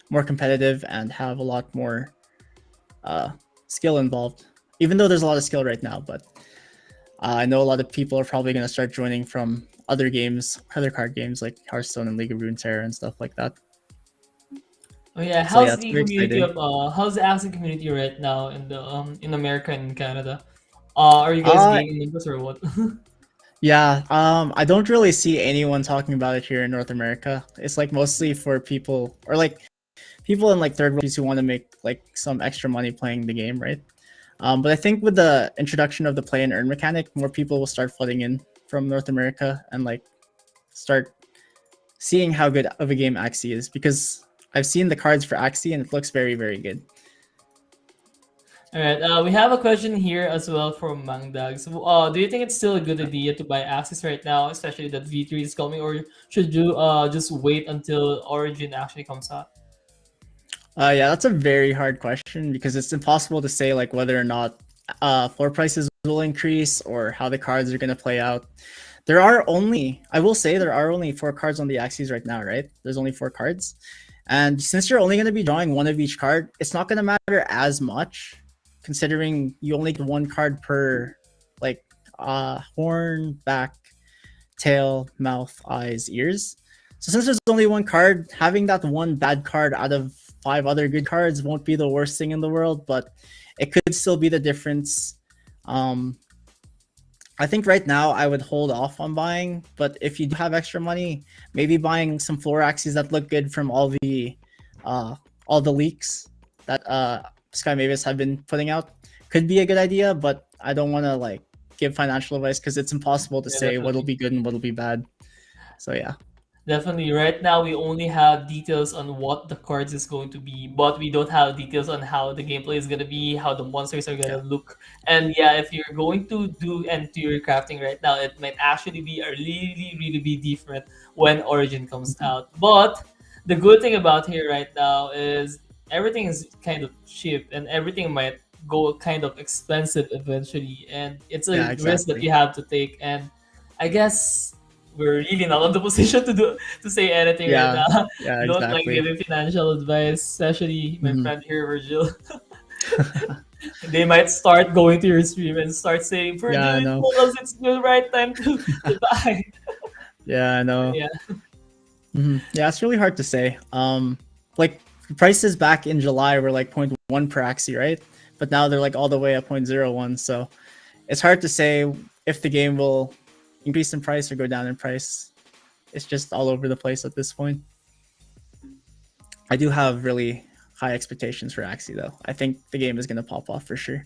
more competitive and have a lot more skill involved, even though there's a lot of skill right now. But I know a lot of people are probably going to start joining from other games, other card games like Hearthstone and League of Runeterra and stuff like that. Oh yeah, So yeah, how's it's the very community exciting. of how's the Axie community right now in America and in Canada? Are you guys Uh, gaining numbers or what? yeah, I don't really see anyone talking about it here in North America. It's like mostly for people or like people in like third world countries who want to make like some extra money playing the game, right? But I think with the introduction of the play and earn mechanic, more people will start flooding in from North America and like start seeing how good of a game Axie is, because I've seen the cards for Axie and it looks very, very good. All right, we have a question here as well from Mangdag. So, do you think it's still a good idea to buy Axis right now, especially that V3 is coming, or should you just wait until Origin actually comes out? Yeah, that's a very hard question because it's impossible to say like whether or not floor prices will increase or how the cards are going to play out. There are only, I will say, there are only 4 cards on the Axies right now, right? There's only 4 cards. And since you're only going to be drawing one of each card, it's not going to matter as much considering you only get 1 card per like horn, back, tail, mouth, eyes, ears. So since there's only 1 card, having that 1 bad card out of 5 other good cards won't be the worst thing in the world, but it could still be the difference. I think right now I would hold off on buying, but if you do have extra money, maybe buying some floor axes that look good from all the leaks that Sky Mavis have been putting out could be a good idea, but I don't want to like give financial advice because it's impossible to Yeah, say what'll definitely. be good and what'll be bad. So yeah. Definitely. Right now, we only have details on what the cards is going to be, but we don't have details on how the gameplay is going to be, how the monsters are going Yeah. to look. And yeah, if you're going to do and do your crafting right now, it might actually be a really be different when Origin comes out. But the good thing about here right now is everything is kind of cheap, and everything might go kind of expensive eventually. And it's Yeah, a risk that exactly. you have to take. And I guess we're really not on the position to say anything right Yeah, now. yeah, We don't like exactly. giving financial advice, especially my Hmm. friend here, Vergil. They might start going to your stream and start saying, Yeah, I Virgil, you know. told us it's the right time to buy. Yeah, I know. Yeah, Yeah, it's really hard to say. Like prices back in July were like zero point 0.1 per Axie, right? But now they're like all the way at 0.01. So it's hard to say if the game will increase in price or go down in price. It's just all over the place at this point. I do have really high expectations for Axie though. I think the game is gonna pop off for sure.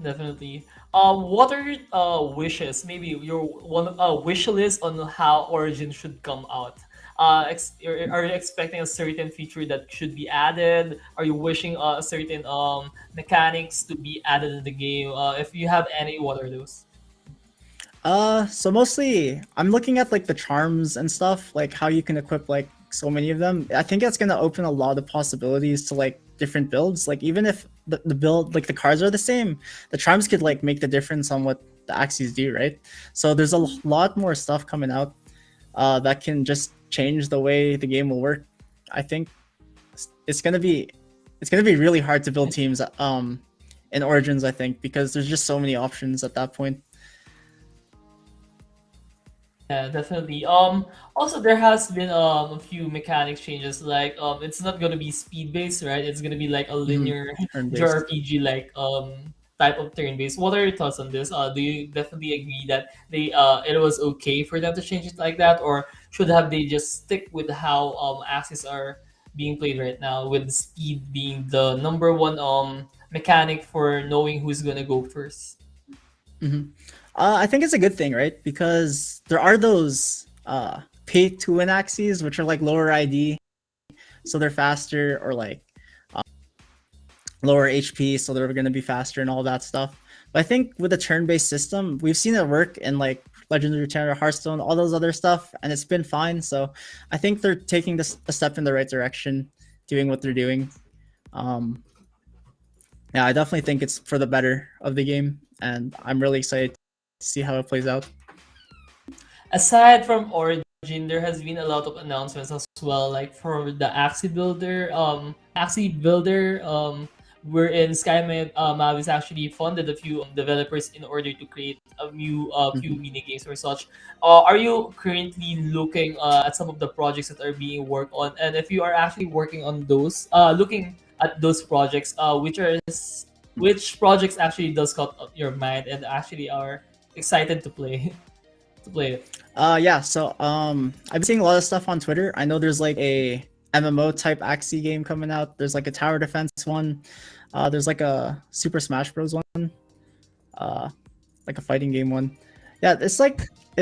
definitely. What are your wishes? Maybe your one wish list on how Origin should come out. Are you expecting a certain feature that should be added? Are you wishing a certain mechanics to be added in the game? If you have any, what are those? So mostly I'm looking at like the charms and stuff, like how you can equip like so many of them. I think that's gonna open a lot of possibilities to like different builds. Like even if the build like the cards are the same, the charms could like make the difference on what the Axies do, right? So there's a lot more stuff coming out that can just change the way the game will work. I think it's gonna be it's gonna be really hard to build teams in Origins, I think, because there's just so many options at that point. Yeah, definitely. Also there has been a few mechanics changes. Like it's not gonna be speed based, right? It's gonna be like a Mhm. linear Turn based. JRPG like type of turn based. What are your thoughts on this? Do you definitely agree that they it was okay for them to change it like that, or should have they just stick with how axes are being played right now, with speed being the number one mechanic for knowing who's gonna go first? Mhm. I think it's a good thing, right? Because there are those pay to win axes, which are like lower ID, so they're faster, or like lower HP, so they're going to be faster and all that stuff. But I think with the turn-based system, we've seen it work in like Legends of Runeterra, Hearthstone, all those other stuff, and it's been fine. So I think they're taking this a step in the right direction, doing what they're doing. Um, yeah, I definitely think it's for the better of the game, and I'm really excited to see how it plays out. Aside from Origin, there has been a lot of announcements as well, like for the Axie Builder, wherein SkyMap Mavis actually funded a few developers in order to create a few Mhm. mini games or such. Are you currently looking at some of the projects that are being worked on, and if you are actually working on those, looking at those projects, which projects actually does caught up your mind and actually are excited to play to play it? Yeah, so I've been seeing a lot of stuff on Twitter. I know there's like a MMO type Axie game coming out. There's like a tower defense one. There's like a Super Smash Bros one. Uh like a fighting game one. Yeah, it's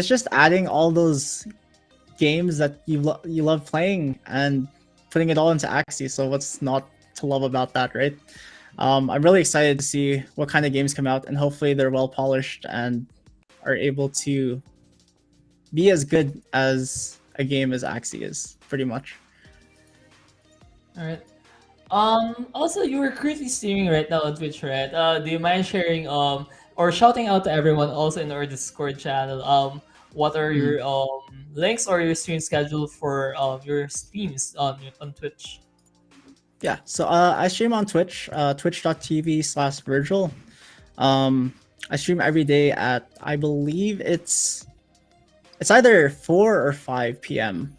just adding all those games that you love playing and putting it all into Axie. So what's not to love about that, right? I'm really excited to see what kind of games come out, and hopefully they're well polished and are able to be as good as a game as Axie is, pretty much. All right. Also, you are currently streaming right now on Twitch, right? Do you mind sharing or shouting out to everyone also in our Discord channel? What are Mhm. your links or your stream schedule for your streams on Twitch? Yeah, so I stream on Twitch, twitch.tv/Vergil. I stream every day at, I believe it's either 4 or 5 p.m.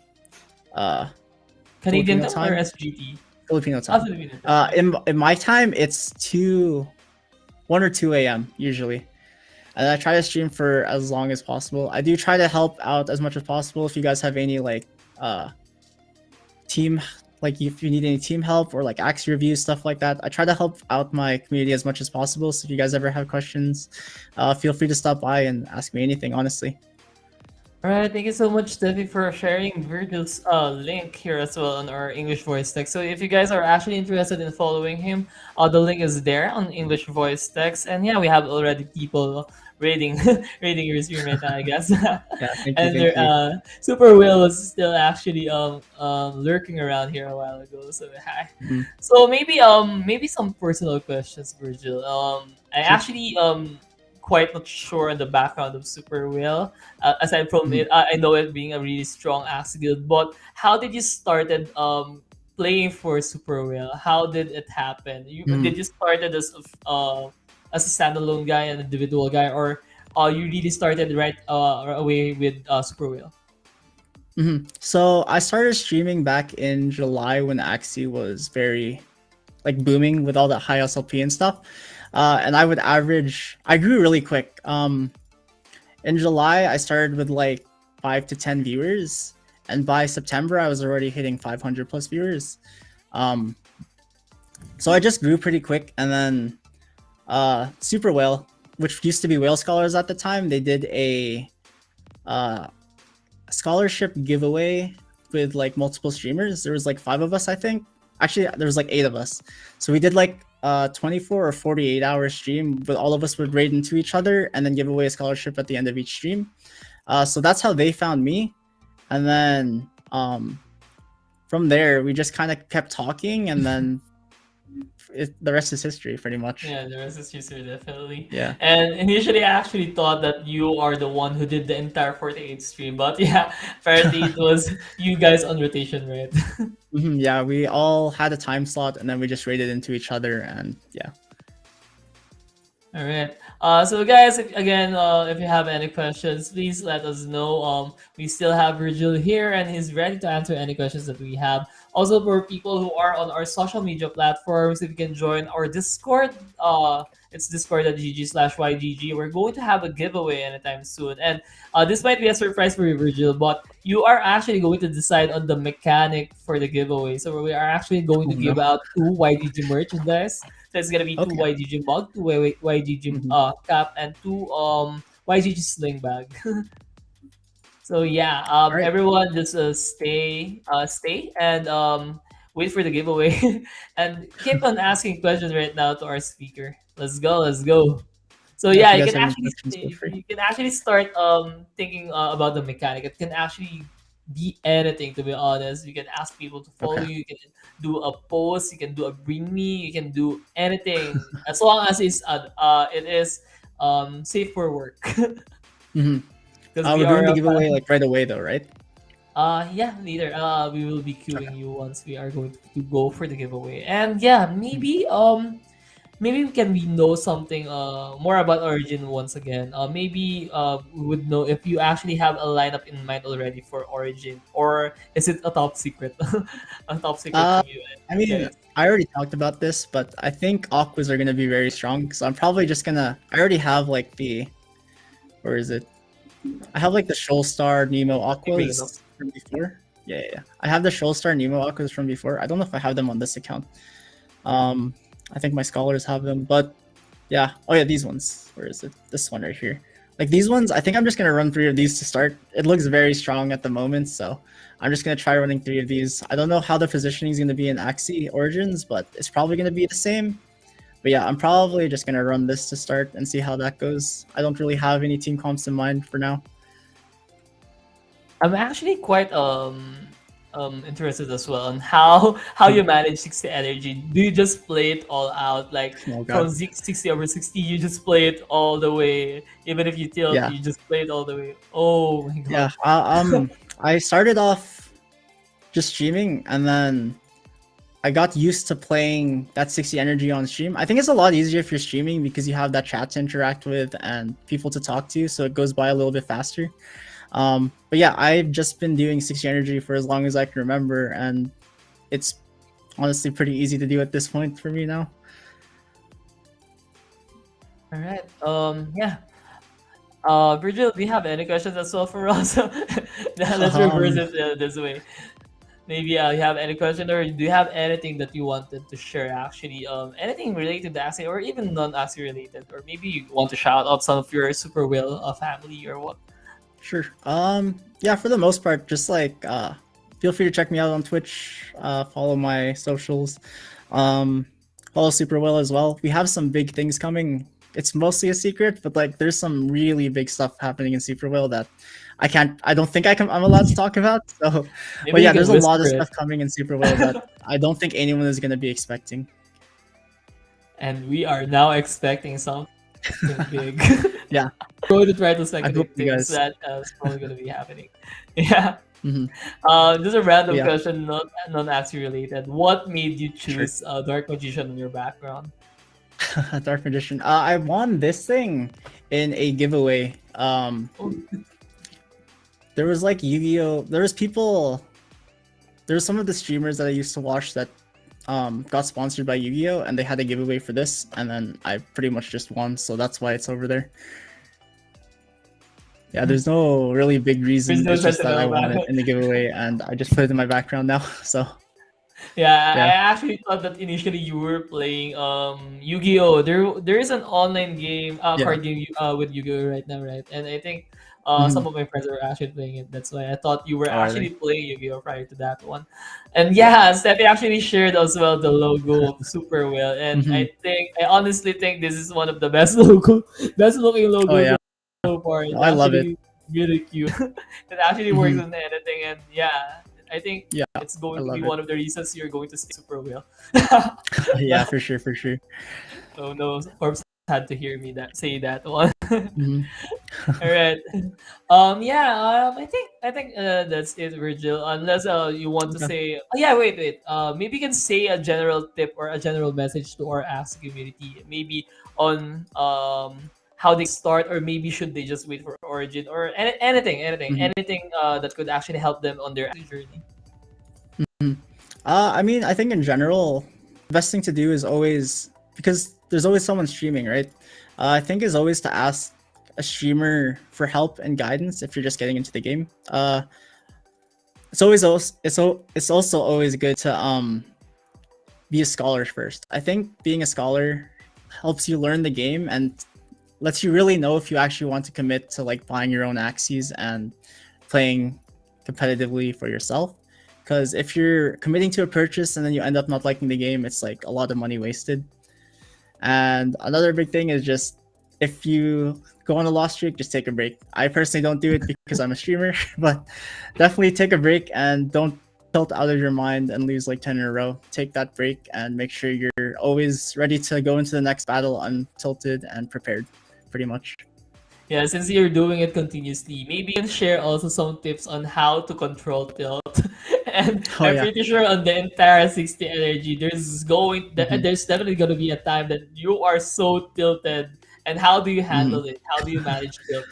Uh, Canadian Filipino time or time. SGT? Filipino Ah, time. Filipino time. Okay. In my time, it's 1 or 2 a.m. usually. And I try to stream for as long as possible. I do try to help out as much as possible. If you guys have any like team, like if you need any team help or like axe reviews, stuff like that, I try to help out my community as much as possible. So if you guys ever have questions, feel free to stop by and ask me anything, honestly. All right, thank you so much, Steffi, for sharing Virgil's link here as well on our English voice text. So if you guys are actually interested in following him, the link is there on English voice text. And yeah, we have already people rating rating your stream right now, I guess. Yeah, thank you, And thank there, you. Superwhale was still actually lurking around here a while ago. So hi. Mhm. So maybe maybe some personal questions, Virgil. I Shoot. actually quite not sure on the background of Superwhale. Aside from Mhm. it, I know it being a really strong Axie guild. But how did you started playing for Superwhale? How did it happen? Did Mhm. you started as a standalone guy, an individual guy, or you really started right away with Superwhale? So I started streaming back in July when Axie was very like booming with all the high SLP and stuff. And I grew really quick. In July, I started with like 5 to 10 viewers, and by September, I was already hitting 500 plus viewers. Um, so I just grew pretty quick, and then Super Whale, which used to be Whale Scholars at the time, they did uh, scholarship giveaway with like multiple streamers. There was like 5 of us, I think. Actually, there was like 8 of us. So we did like 24 or 48 hour stream, but all of us would raid into each other and then give away a scholarship at the end of each stream. So that's how they found me, and then from there we just kind of kept talking, and then the rest is history, pretty much. Yeah, the rest is history, definitely. Yeah. And initially, I actually thought that you are the one who did the entire 48 stream, but yeah, apparently it was you guys on rotation, right? Yeah, we all had a time slot, and then we just raided into each other, and yeah. All right. So guys, again, if you have any questions, please let us know. We still have Vergil here, and he's ready to answer any questions that we have. Also, for people who are on our social media platforms, if you can join our Discord, it's discord.gg/YGG. We're going to have a giveaway anytime soon, and this might be a surprise for you, Virgil, but you are actually going to decide on the mechanic for the giveaway. So we are actually going Oh to give no. out 2 YGG merchandise. So it's gonna be 2 YGG mug, 2 YGG Mhm. cap, and 2 YGG sling bag. So yeah, All right. everyone just stay and wait for the giveaway, and keep on asking questions right now to our speaker. Let's go, let's go. So Yeah, if yeah, you guys have any questions, feel free. you can actually start thinking about the mechanic. It can actually be anything, to be honest. You can ask people to follow Okay. you. You can do a post. You can do a bring me. You can do anything as long as it is safe for work. hmm Because we We're are doing the a giveaway like right away, though, right? yeah, later. We will be Okay. queuing you once we are going to go for the giveaway. And yeah, Mhm. maybe we know something more about Origin once again. Maybe we would know if you actually have a lineup in mind already for Origin, or is it a top secret? A top secret Uh, from you I mean, guys. I already talked about this, but I think Aquas are gonna be very strong. So I'm probably just gonna. I already have like where is it? I have like the Shoal Star Nemo You bring it up. Aquas from before. Yeah, yeah, yeah. I have the Shoal Star Nemo Aquas from before. I don't know if I have them on this account. Um, I think my scholars have them, but yeah. Oh yeah, these ones. Where is it? This one right here. Like these ones, I think I'm just gonna run 3 of these to start. It looks very strong at the moment, so I'm just gonna try running 3 of these. I don't know how the positioning is gonna be in Axie Origins, but it's probably gonna be the same. But yeah, I'm probably just gonna run this to start and see how that goes. I don't really have any team comps in mind for now. I'm actually quite interested as well on how you manage 60 energy. Do you just play it all out, like Oh from god. 60 over 60? You just play it all the way, even if you tilt, Yeah. you just play it all the way. Oh my Yeah. god! I started off just streaming, and then I got used to playing that 60 energy on stream. I think it's a lot easier if you're streaming because you have that chat to interact with and people to talk to, so it goes by a little bit faster. But yeah, I've just been doing 60 energy for as long as I can remember, and it's honestly pretty easy to do at this point for me now. All right. Yeah. Virgil, do you have any questions as well for us? Now let's reverse Um, it this way. Maybe you have any question, or do you have anything that you wanted to share? Actually, anything related to Axie, or even non-Axie related, or maybe you want to shout out some of your super whale family or what? sure. Yeah, for the most part, just like feel free to check me out on Twitch, follow my socials, um, follow Superwhale as well. We have some big things coming. It's mostly a secret, but like there's some really big stuff happening in Superwhale that I don't think I'm allowed to talk about. So, but Maybe you yeah, can there's a lot whisper of it, stuff coming in Superwhale that I don't think anyone is gonna be expecting. and we are now expecting something big. Yeah, Going to try to I hope speculate you things guys. that is probably going to be happening. Yeah. Hmm. Just a random Yeah, question, not non-Axie related. What made you sure. choose Dark Magician in your background? Dark Magician. I won this thing in a giveaway. Oh, There was like Yu-Gi-Oh. There was people. There was some of the streamers that I used to watch that got sponsored by Yu-Gi-Oh, and they had a giveaway for this, and then I pretty much just won, so that's why it's over there. Yeah, there's no really big there's reason. no It's just that I sentimental won it value. in the giveaway, and I just put it in my background now. So Yeah, I yeah. actually thought that initially you were playing Yu-Gi-Oh. There is an online game, Yeah. card game with Yu-Gi-Oh right now, right? And I think Hmm. some of my friends are actually playing it. That's why I thought you were Oh, are they? actually playing Yu-Gi-Oh prior to that one. And yeah, Steffi actually shared as well the logo of Superwhale, and Hmm. I honestly think this is one of the best logo, best looking Oh logos yeah. so far. It's No, I love it. actually really cute. It actually works Hmm. on anything, and yeah, I think Yeah, it's I going to be love it. one of the reasons you're going to stay super well. Yeah, for sure, for sure. Oh no, Forbes had to hear me that say that one. Hmm. All right. Yeah. I think that's it, Virgil. Unless you want to Okay. say. Oh, yeah. Wait. Maybe you can say a general tip or a general message to our Ask community. Maybe on how they start, or maybe should they just wait for Origin, or Hmm. anything that could actually help them on their journey. Hmm. I mean, I think in general, the best thing to do is always, because there's always someone streaming, right? I think is always to ask a streamer for help and guidance if you're just getting into the game. It's also always good to be a scholar first. I think being a scholar helps you learn the game and lets you really know if you actually want to commit to like buying your own Axies and playing competitively for yourself. Because if you're committing to a purchase and then you end up not liking the game, it's like a lot of money wasted. And another big thing is just if you go on a loss streak, just take a break. I personally don't do it because I'm a streamer, but definitely take a break and don't tilt out of your mind and lose like 10 in a row. Take that break and make sure you're always ready to go into the next battle untilted and prepared, pretty much. Yeah, since you're doing it continuously, maybe you can share also some tips on how to control tilt. And Oh, I'm yeah. pretty sure on the entire 60 energy, Hmm. there's definitely gonna be a time that you are so tilted. And how do you Hmm. handle it? How do you manage tilt?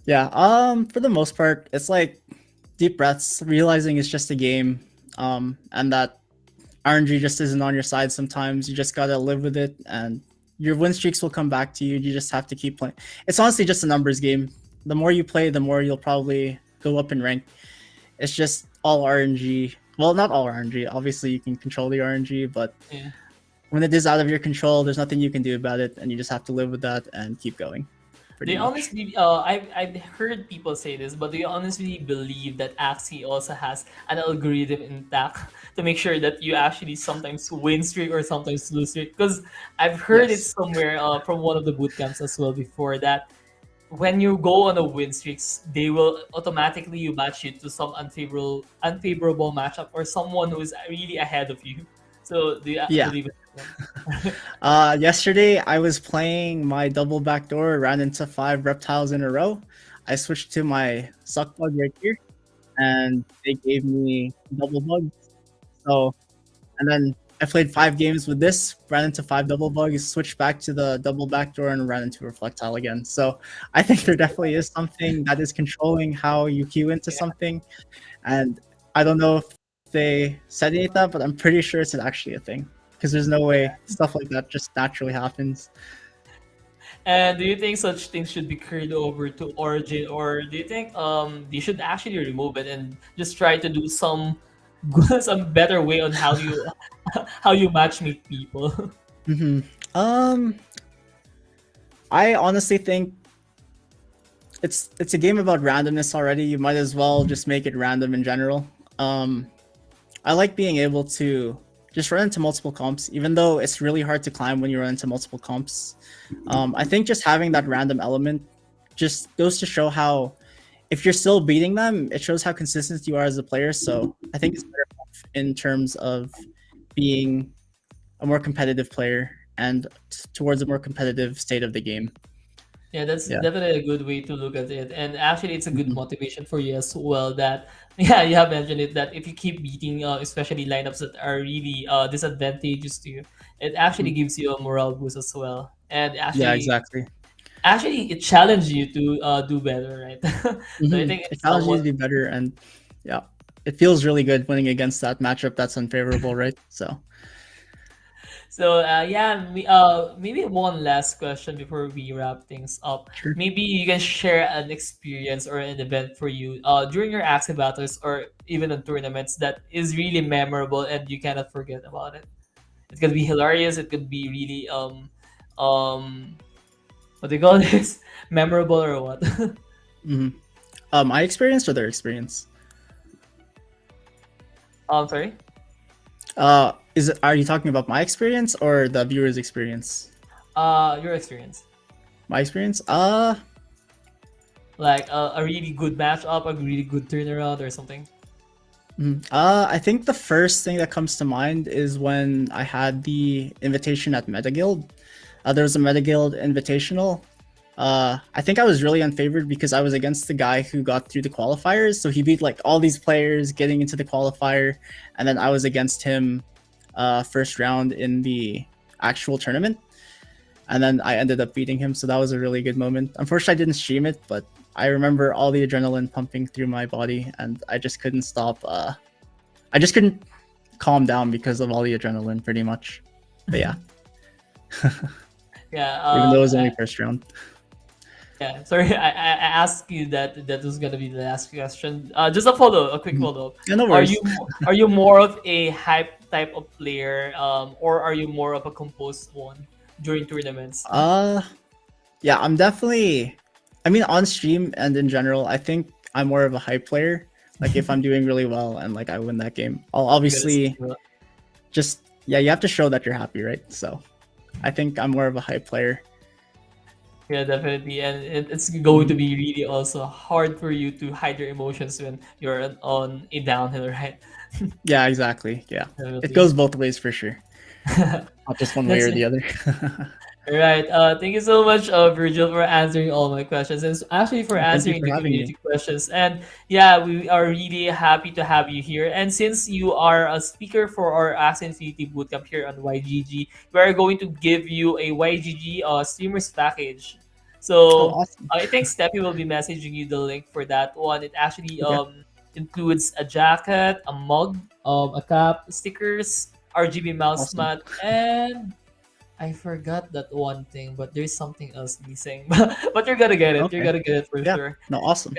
Yeah. For the most part, it's like deep breaths, realizing it's just a game, and that RNG just isn't on your side sometimes. You just gotta live with it, and your win streaks will come back to you. You just have to keep playing. It's honestly just a numbers game. The more you play, the more you'll probably go up in rank. It's just all RNG. Well, not all RNG. Obviously, you can control the RNG, but Yeah. when it is out of your control, there's nothing you can do about it, and you just have to live with that and keep going. Pretty They much. honestly, I've heard people say this, but they honestly believe that Axie also has an algorithm intact to make sure that you actually sometimes win streak or sometimes lose streak. Because I've heard it Yes. somewhere from one of the boot camps as well before that when you go on a win streaks, they will automatically you match you to some unfavorable matchup or someone who is really ahead of you. So do you Yeah. believe in that one? Yesterday I was playing my double backdoor, ran into 5 reptiles in a row. I switched to my suck bug right here, and they gave me double bugs. So, and then I played 5 games with this, ran into 5 double bugs, switched back to the double backdoor, and ran into a reflectile again. So, I think there definitely is something that is controlling how you queue into Yeah. something, and I don't know if they said any of that, but I'm pretty sure it's actually a thing because there's no way Yeah. stuff like that just naturally happens. And do you think such things should be carried over to Origin, or do you think they should actually remove it and just try to do some some better way on how you how you matchmake people? Hmm. Um, I honestly think it's a game about randomness already. You might as well just make it random in general. Um, I like being able to just run into multiple comps, even though it's really hard to climb when you run into multiple comps. I think just having that random element just goes to show how if you're still beating them, it shows how consistent you are as a player. So I think it's better off in terms of being a more competitive player and towards a more competitive state of the game. Yeah, that's Yeah. definitely a good way to look at it. And actually, it's a good Hmm. motivation for you as well that, yeah, you have mentioned it that if you keep beating, especially lineups that are really disadvantageous to you, it actually gives you a morale boost as well. And Yeah, actually, exactly. it challenges you to do better, right? So I think It it's challenges you somewhat. to be better, and yeah, it feels really good winning against that matchup that's unfavorable, right? So So yeah, maybe one last question before we wrap things up. sure. Maybe you can share an experience or an event for you during your Axie battles or even in tournaments that is really memorable and you cannot forget about it. It could be hilarious. It could be really um what do you call this? Memorable or what? Hmm. My experience or their experience? Sorry. Are you talking about my experience or the viewer's experience? Your experience. My experience? Like a really good matchup, a really good turnaround or something. I think the first thing that comes to mind is when I had the invitation at Metaguild. There was a Metaguild invitational. I think I was really unfavored because I was against the guy who got through the qualifiers. So he beat like all these players getting into the qualifier, and then I was against him first round in the actual tournament, and then I ended up beating him. So that was a really good moment. Unfortunately, I didn't stream it, but I remember all the adrenaline pumping through my body, and I just couldn't stop. I just couldn't calm down because of all the adrenaline, pretty much. But yeah, Yeah. even though it was only first round. Yeah, sorry, I asked you that that was gonna be the last question. Just a quick Mhm. follow up. Yeah, no worries. Are you more of a hype type of player, or are you more of a composed one during tournaments? Uh, yeah, I'm definitely. I mean, on stream and in general, I think I'm more of a hype player. Like if I'm doing really well and like I win that game, I'll You gotta obviously say, just yeah, you have to show that you're happy, right? So I think I'm more of a hype player. yeah, definitely, and it's going to Mhm. be really also hard for you to hide your emotions when you're on a downhill, right? Yeah, exactly. Yeah, it Definitely. goes both ways for sure. Not just one way That's or the other. All right. Thank you so much, Virgil, for answering all my questions and actually for Thank you answering for the having me. community questions. And yeah, we are really happy to have you here. And since you are a speaker for our Axie Infinity Bootcamp here on YGG, we are going to give you a YGG streamers package. Oh, So awesome. I think Steppy will be messaging you the link for that one. It actually Okay, includes a jacket, a mug, a cap, stickers, RGB mouse awesome. mat, and I forgot that one thing, but there's something else missing. But you're gonna get it. You're Okay, gonna get it for yeah, sure. no, awesome.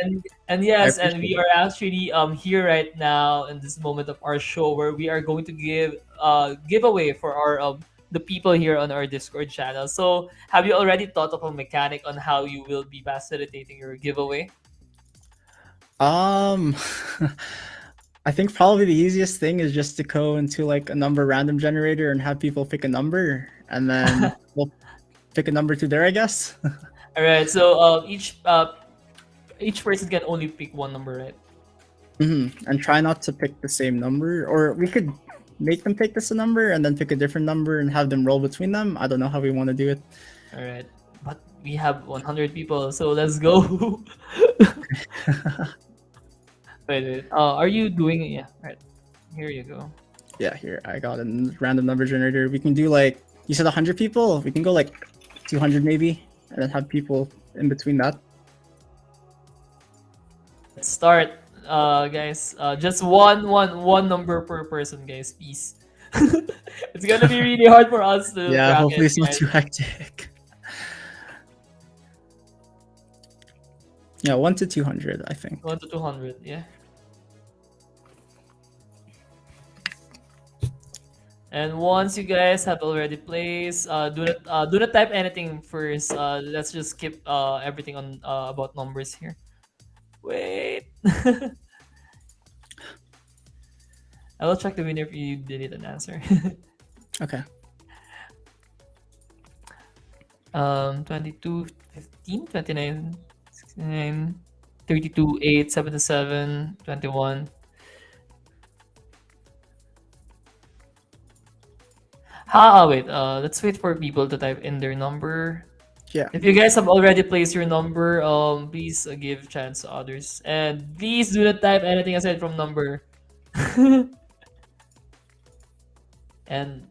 And I yes, and appreciate we it. are actually here right now in this moment of our show where we are going to giveaway for our the people here on our Discord channel. So have you already thought of a mechanic on how you will be facilitating your giveaway? Um, I think probably the easiest thing is just to go into like a number random generator and have people pick a number, and then we'll pick a number to there, I guess. All right. So each person can only pick one number, right? And try not to pick the same number, or we could make them pick this a number and then pick a different number and have them roll between them. I don't know how we want to do it. All right. But we have 100 people, so let's go. Wait, wait. Are you doing it? Yeah. Right. Here you go. Yeah, here I got a random number generator. We can do like you said, 100 people. We can go like 200 maybe, and then have people in between that. Let's start, guys. Just one number per person, guys. Please. It's gonna be really hard for us to Yeah, crack hopefully it, it's not guys. too hectic. Yeah, 1 to 200, I think. 1 to 200. Yeah. And once you guys have already placed, do not type anything first. Let's just skip everything on about numbers here. Wait. I will check the winner if you delete an answer. Okay. 22, 15, 29, 69, 32, 8, 77, 21. Wait, let's wait for people to type in their number. Yeah. If you guys have already placed your number, please give chance to others, and please do not type anything aside from number. And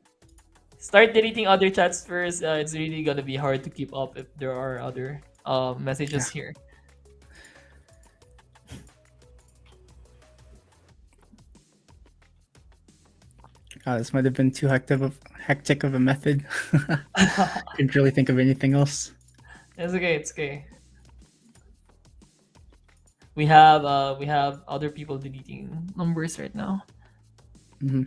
start deleting other chats first. It's really gonna be hard to keep up if there are other Yeah. messages here. This might have been too hectic of a method. Couldn't really think of anything else. It's okay. It's okay. We have other people deleting numbers right now. Hmm.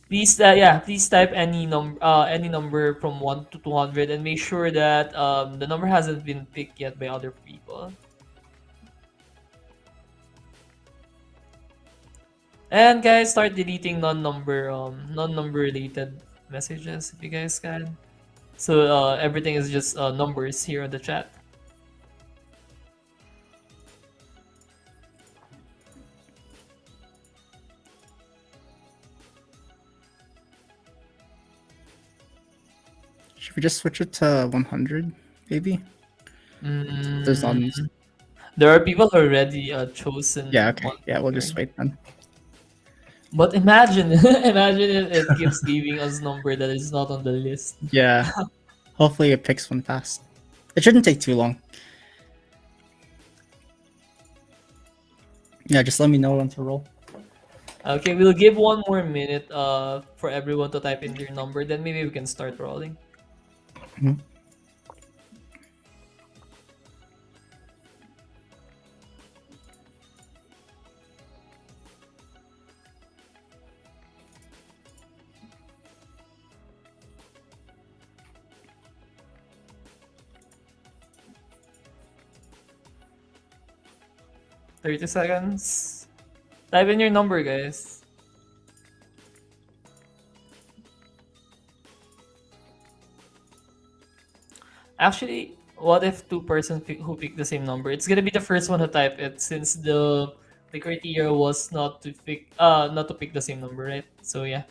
Please please type any number from 1 to 200 and make sure that the number hasn't been picked yet by other people. And guys, start deleting non-number related messages if you guys can. So everything is just numbers here on the chat. Should we just switch it to 100, maybe? There's Mm, none. there are people already chosen Yeah, okay. one Yeah, we'll here. just wait then. But imagine, imagine it keeps giving us number that is not on the list. Yeah. Hopefully it picks one fast. It shouldn't take too long. Yeah, just let me know when to roll. Okay, we'll give one more minute for everyone to type in their number. Then maybe we can start rolling. Mhm. 30 seconds. Type in your number, guys. Actually, what if two person who pick the same number? It's gonna be the first one to type it since the criteria was not to pick the same number, right? So yeah,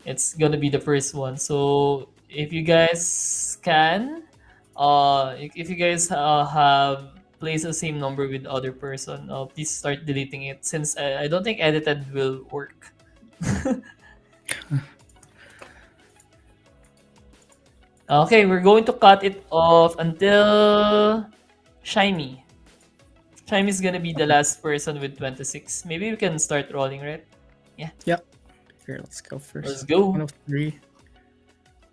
it's gonna be the first one. So if you guys can, if you guys have placed the same number with other person, please start deleting it since I don't think edited will work. Okay, we're going to cut it off until Shiny. Shiny is gonna be the last person with 26. Maybe we can start rolling, right? Yeah. Yep. Here, let's go Let's first. go. 103.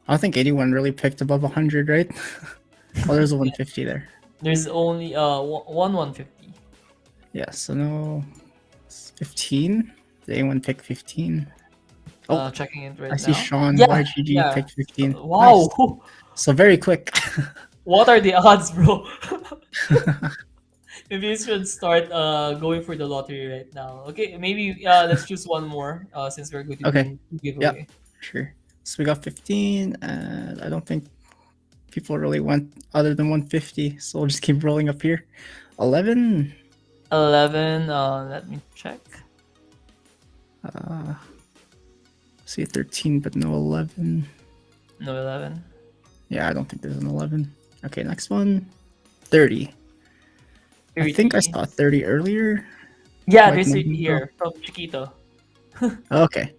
I don't think anyone really picked above 100, right? Oh, there's a 150 there. There's only one 150. Yeah, so no. 15. Did anyone pick 15? Oh, Checking it right I see now. Sean Yeah, YGG yeah. picked 15. Wow. Nice. So very quick. What are the odds, bro? Maybe we should start going for the lottery right now. Okay, maybe let's choose one more since we're going to Okay. do giveaway. Yep. Sure. So we got 15, and I don't think people really went other than 150, so we'll just keep rolling up here. 11. 11. Let me check. See 13, but no 11. No 11. Yeah, I don't think there's an 11. Okay, next one. 30. I think I 30. saw 30 earlier. Yeah, Like there's 30 moment ago. here from Chiquito. Okay.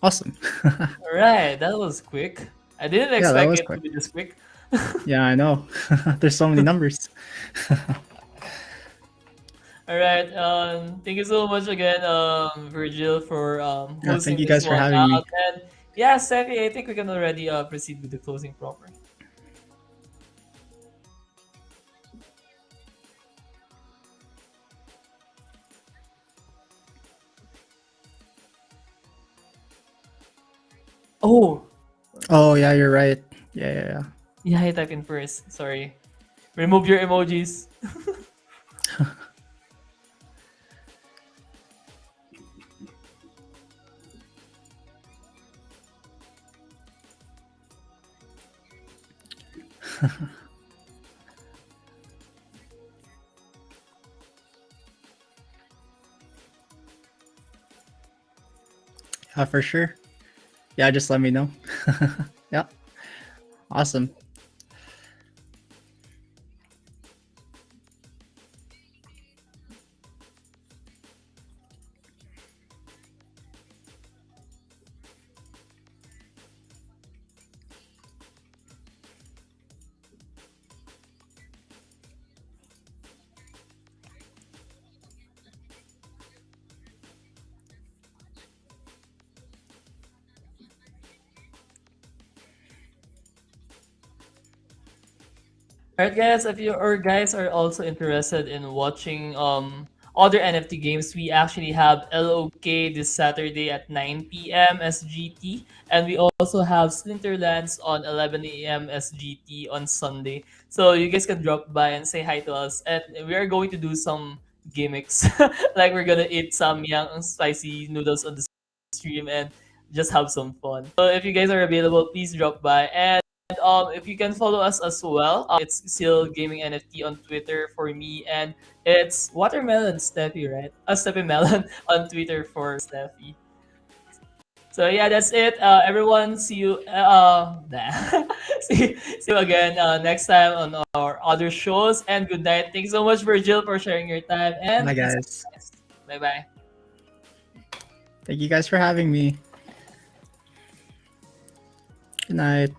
Awesome. All right, that was quick. I didn't Yeah, that expect was it to quick. be this quick. Yeah, I know. There's so many numbers. All right. Thank you so much again, Vergil, for Yeah, hosting thank you this guys for one having out. me. And yeah, Sevi, I think we can already proceed with the closing proper. Oh, Oh, yeah, you're right. Yeah. yeah, I type in first. Sorry. Remove your emojis. Yeah, for sure. Yeah, just let me know. Yeah. Awesome. Alright guys, if you or guys are also interested in watching other NFT games, we actually have LOK this Saturday at 9 p.m. SGT, and we also have Splinterlands on 11 a.m. SGT on Sunday. So you guys can drop by and say hi to us, and we are going to do some gimmicks, like we're gonna eat some young spicy noodles on the stream and just have some fun. So if you guys are available, please drop by. And if you can follow us as well, it's still Gaming NFT on Twitter for me, and it's Watermelon Steffi, right? Steffi Melon on Twitter for Steffi. So yeah, that's it. Everyone, see you. See you again next time on our other shows. And good night. Thanks so much, Vergil, for sharing your time. Bye, And peace guys. out, guys. Bye bye. Thank you guys for having me. Good night.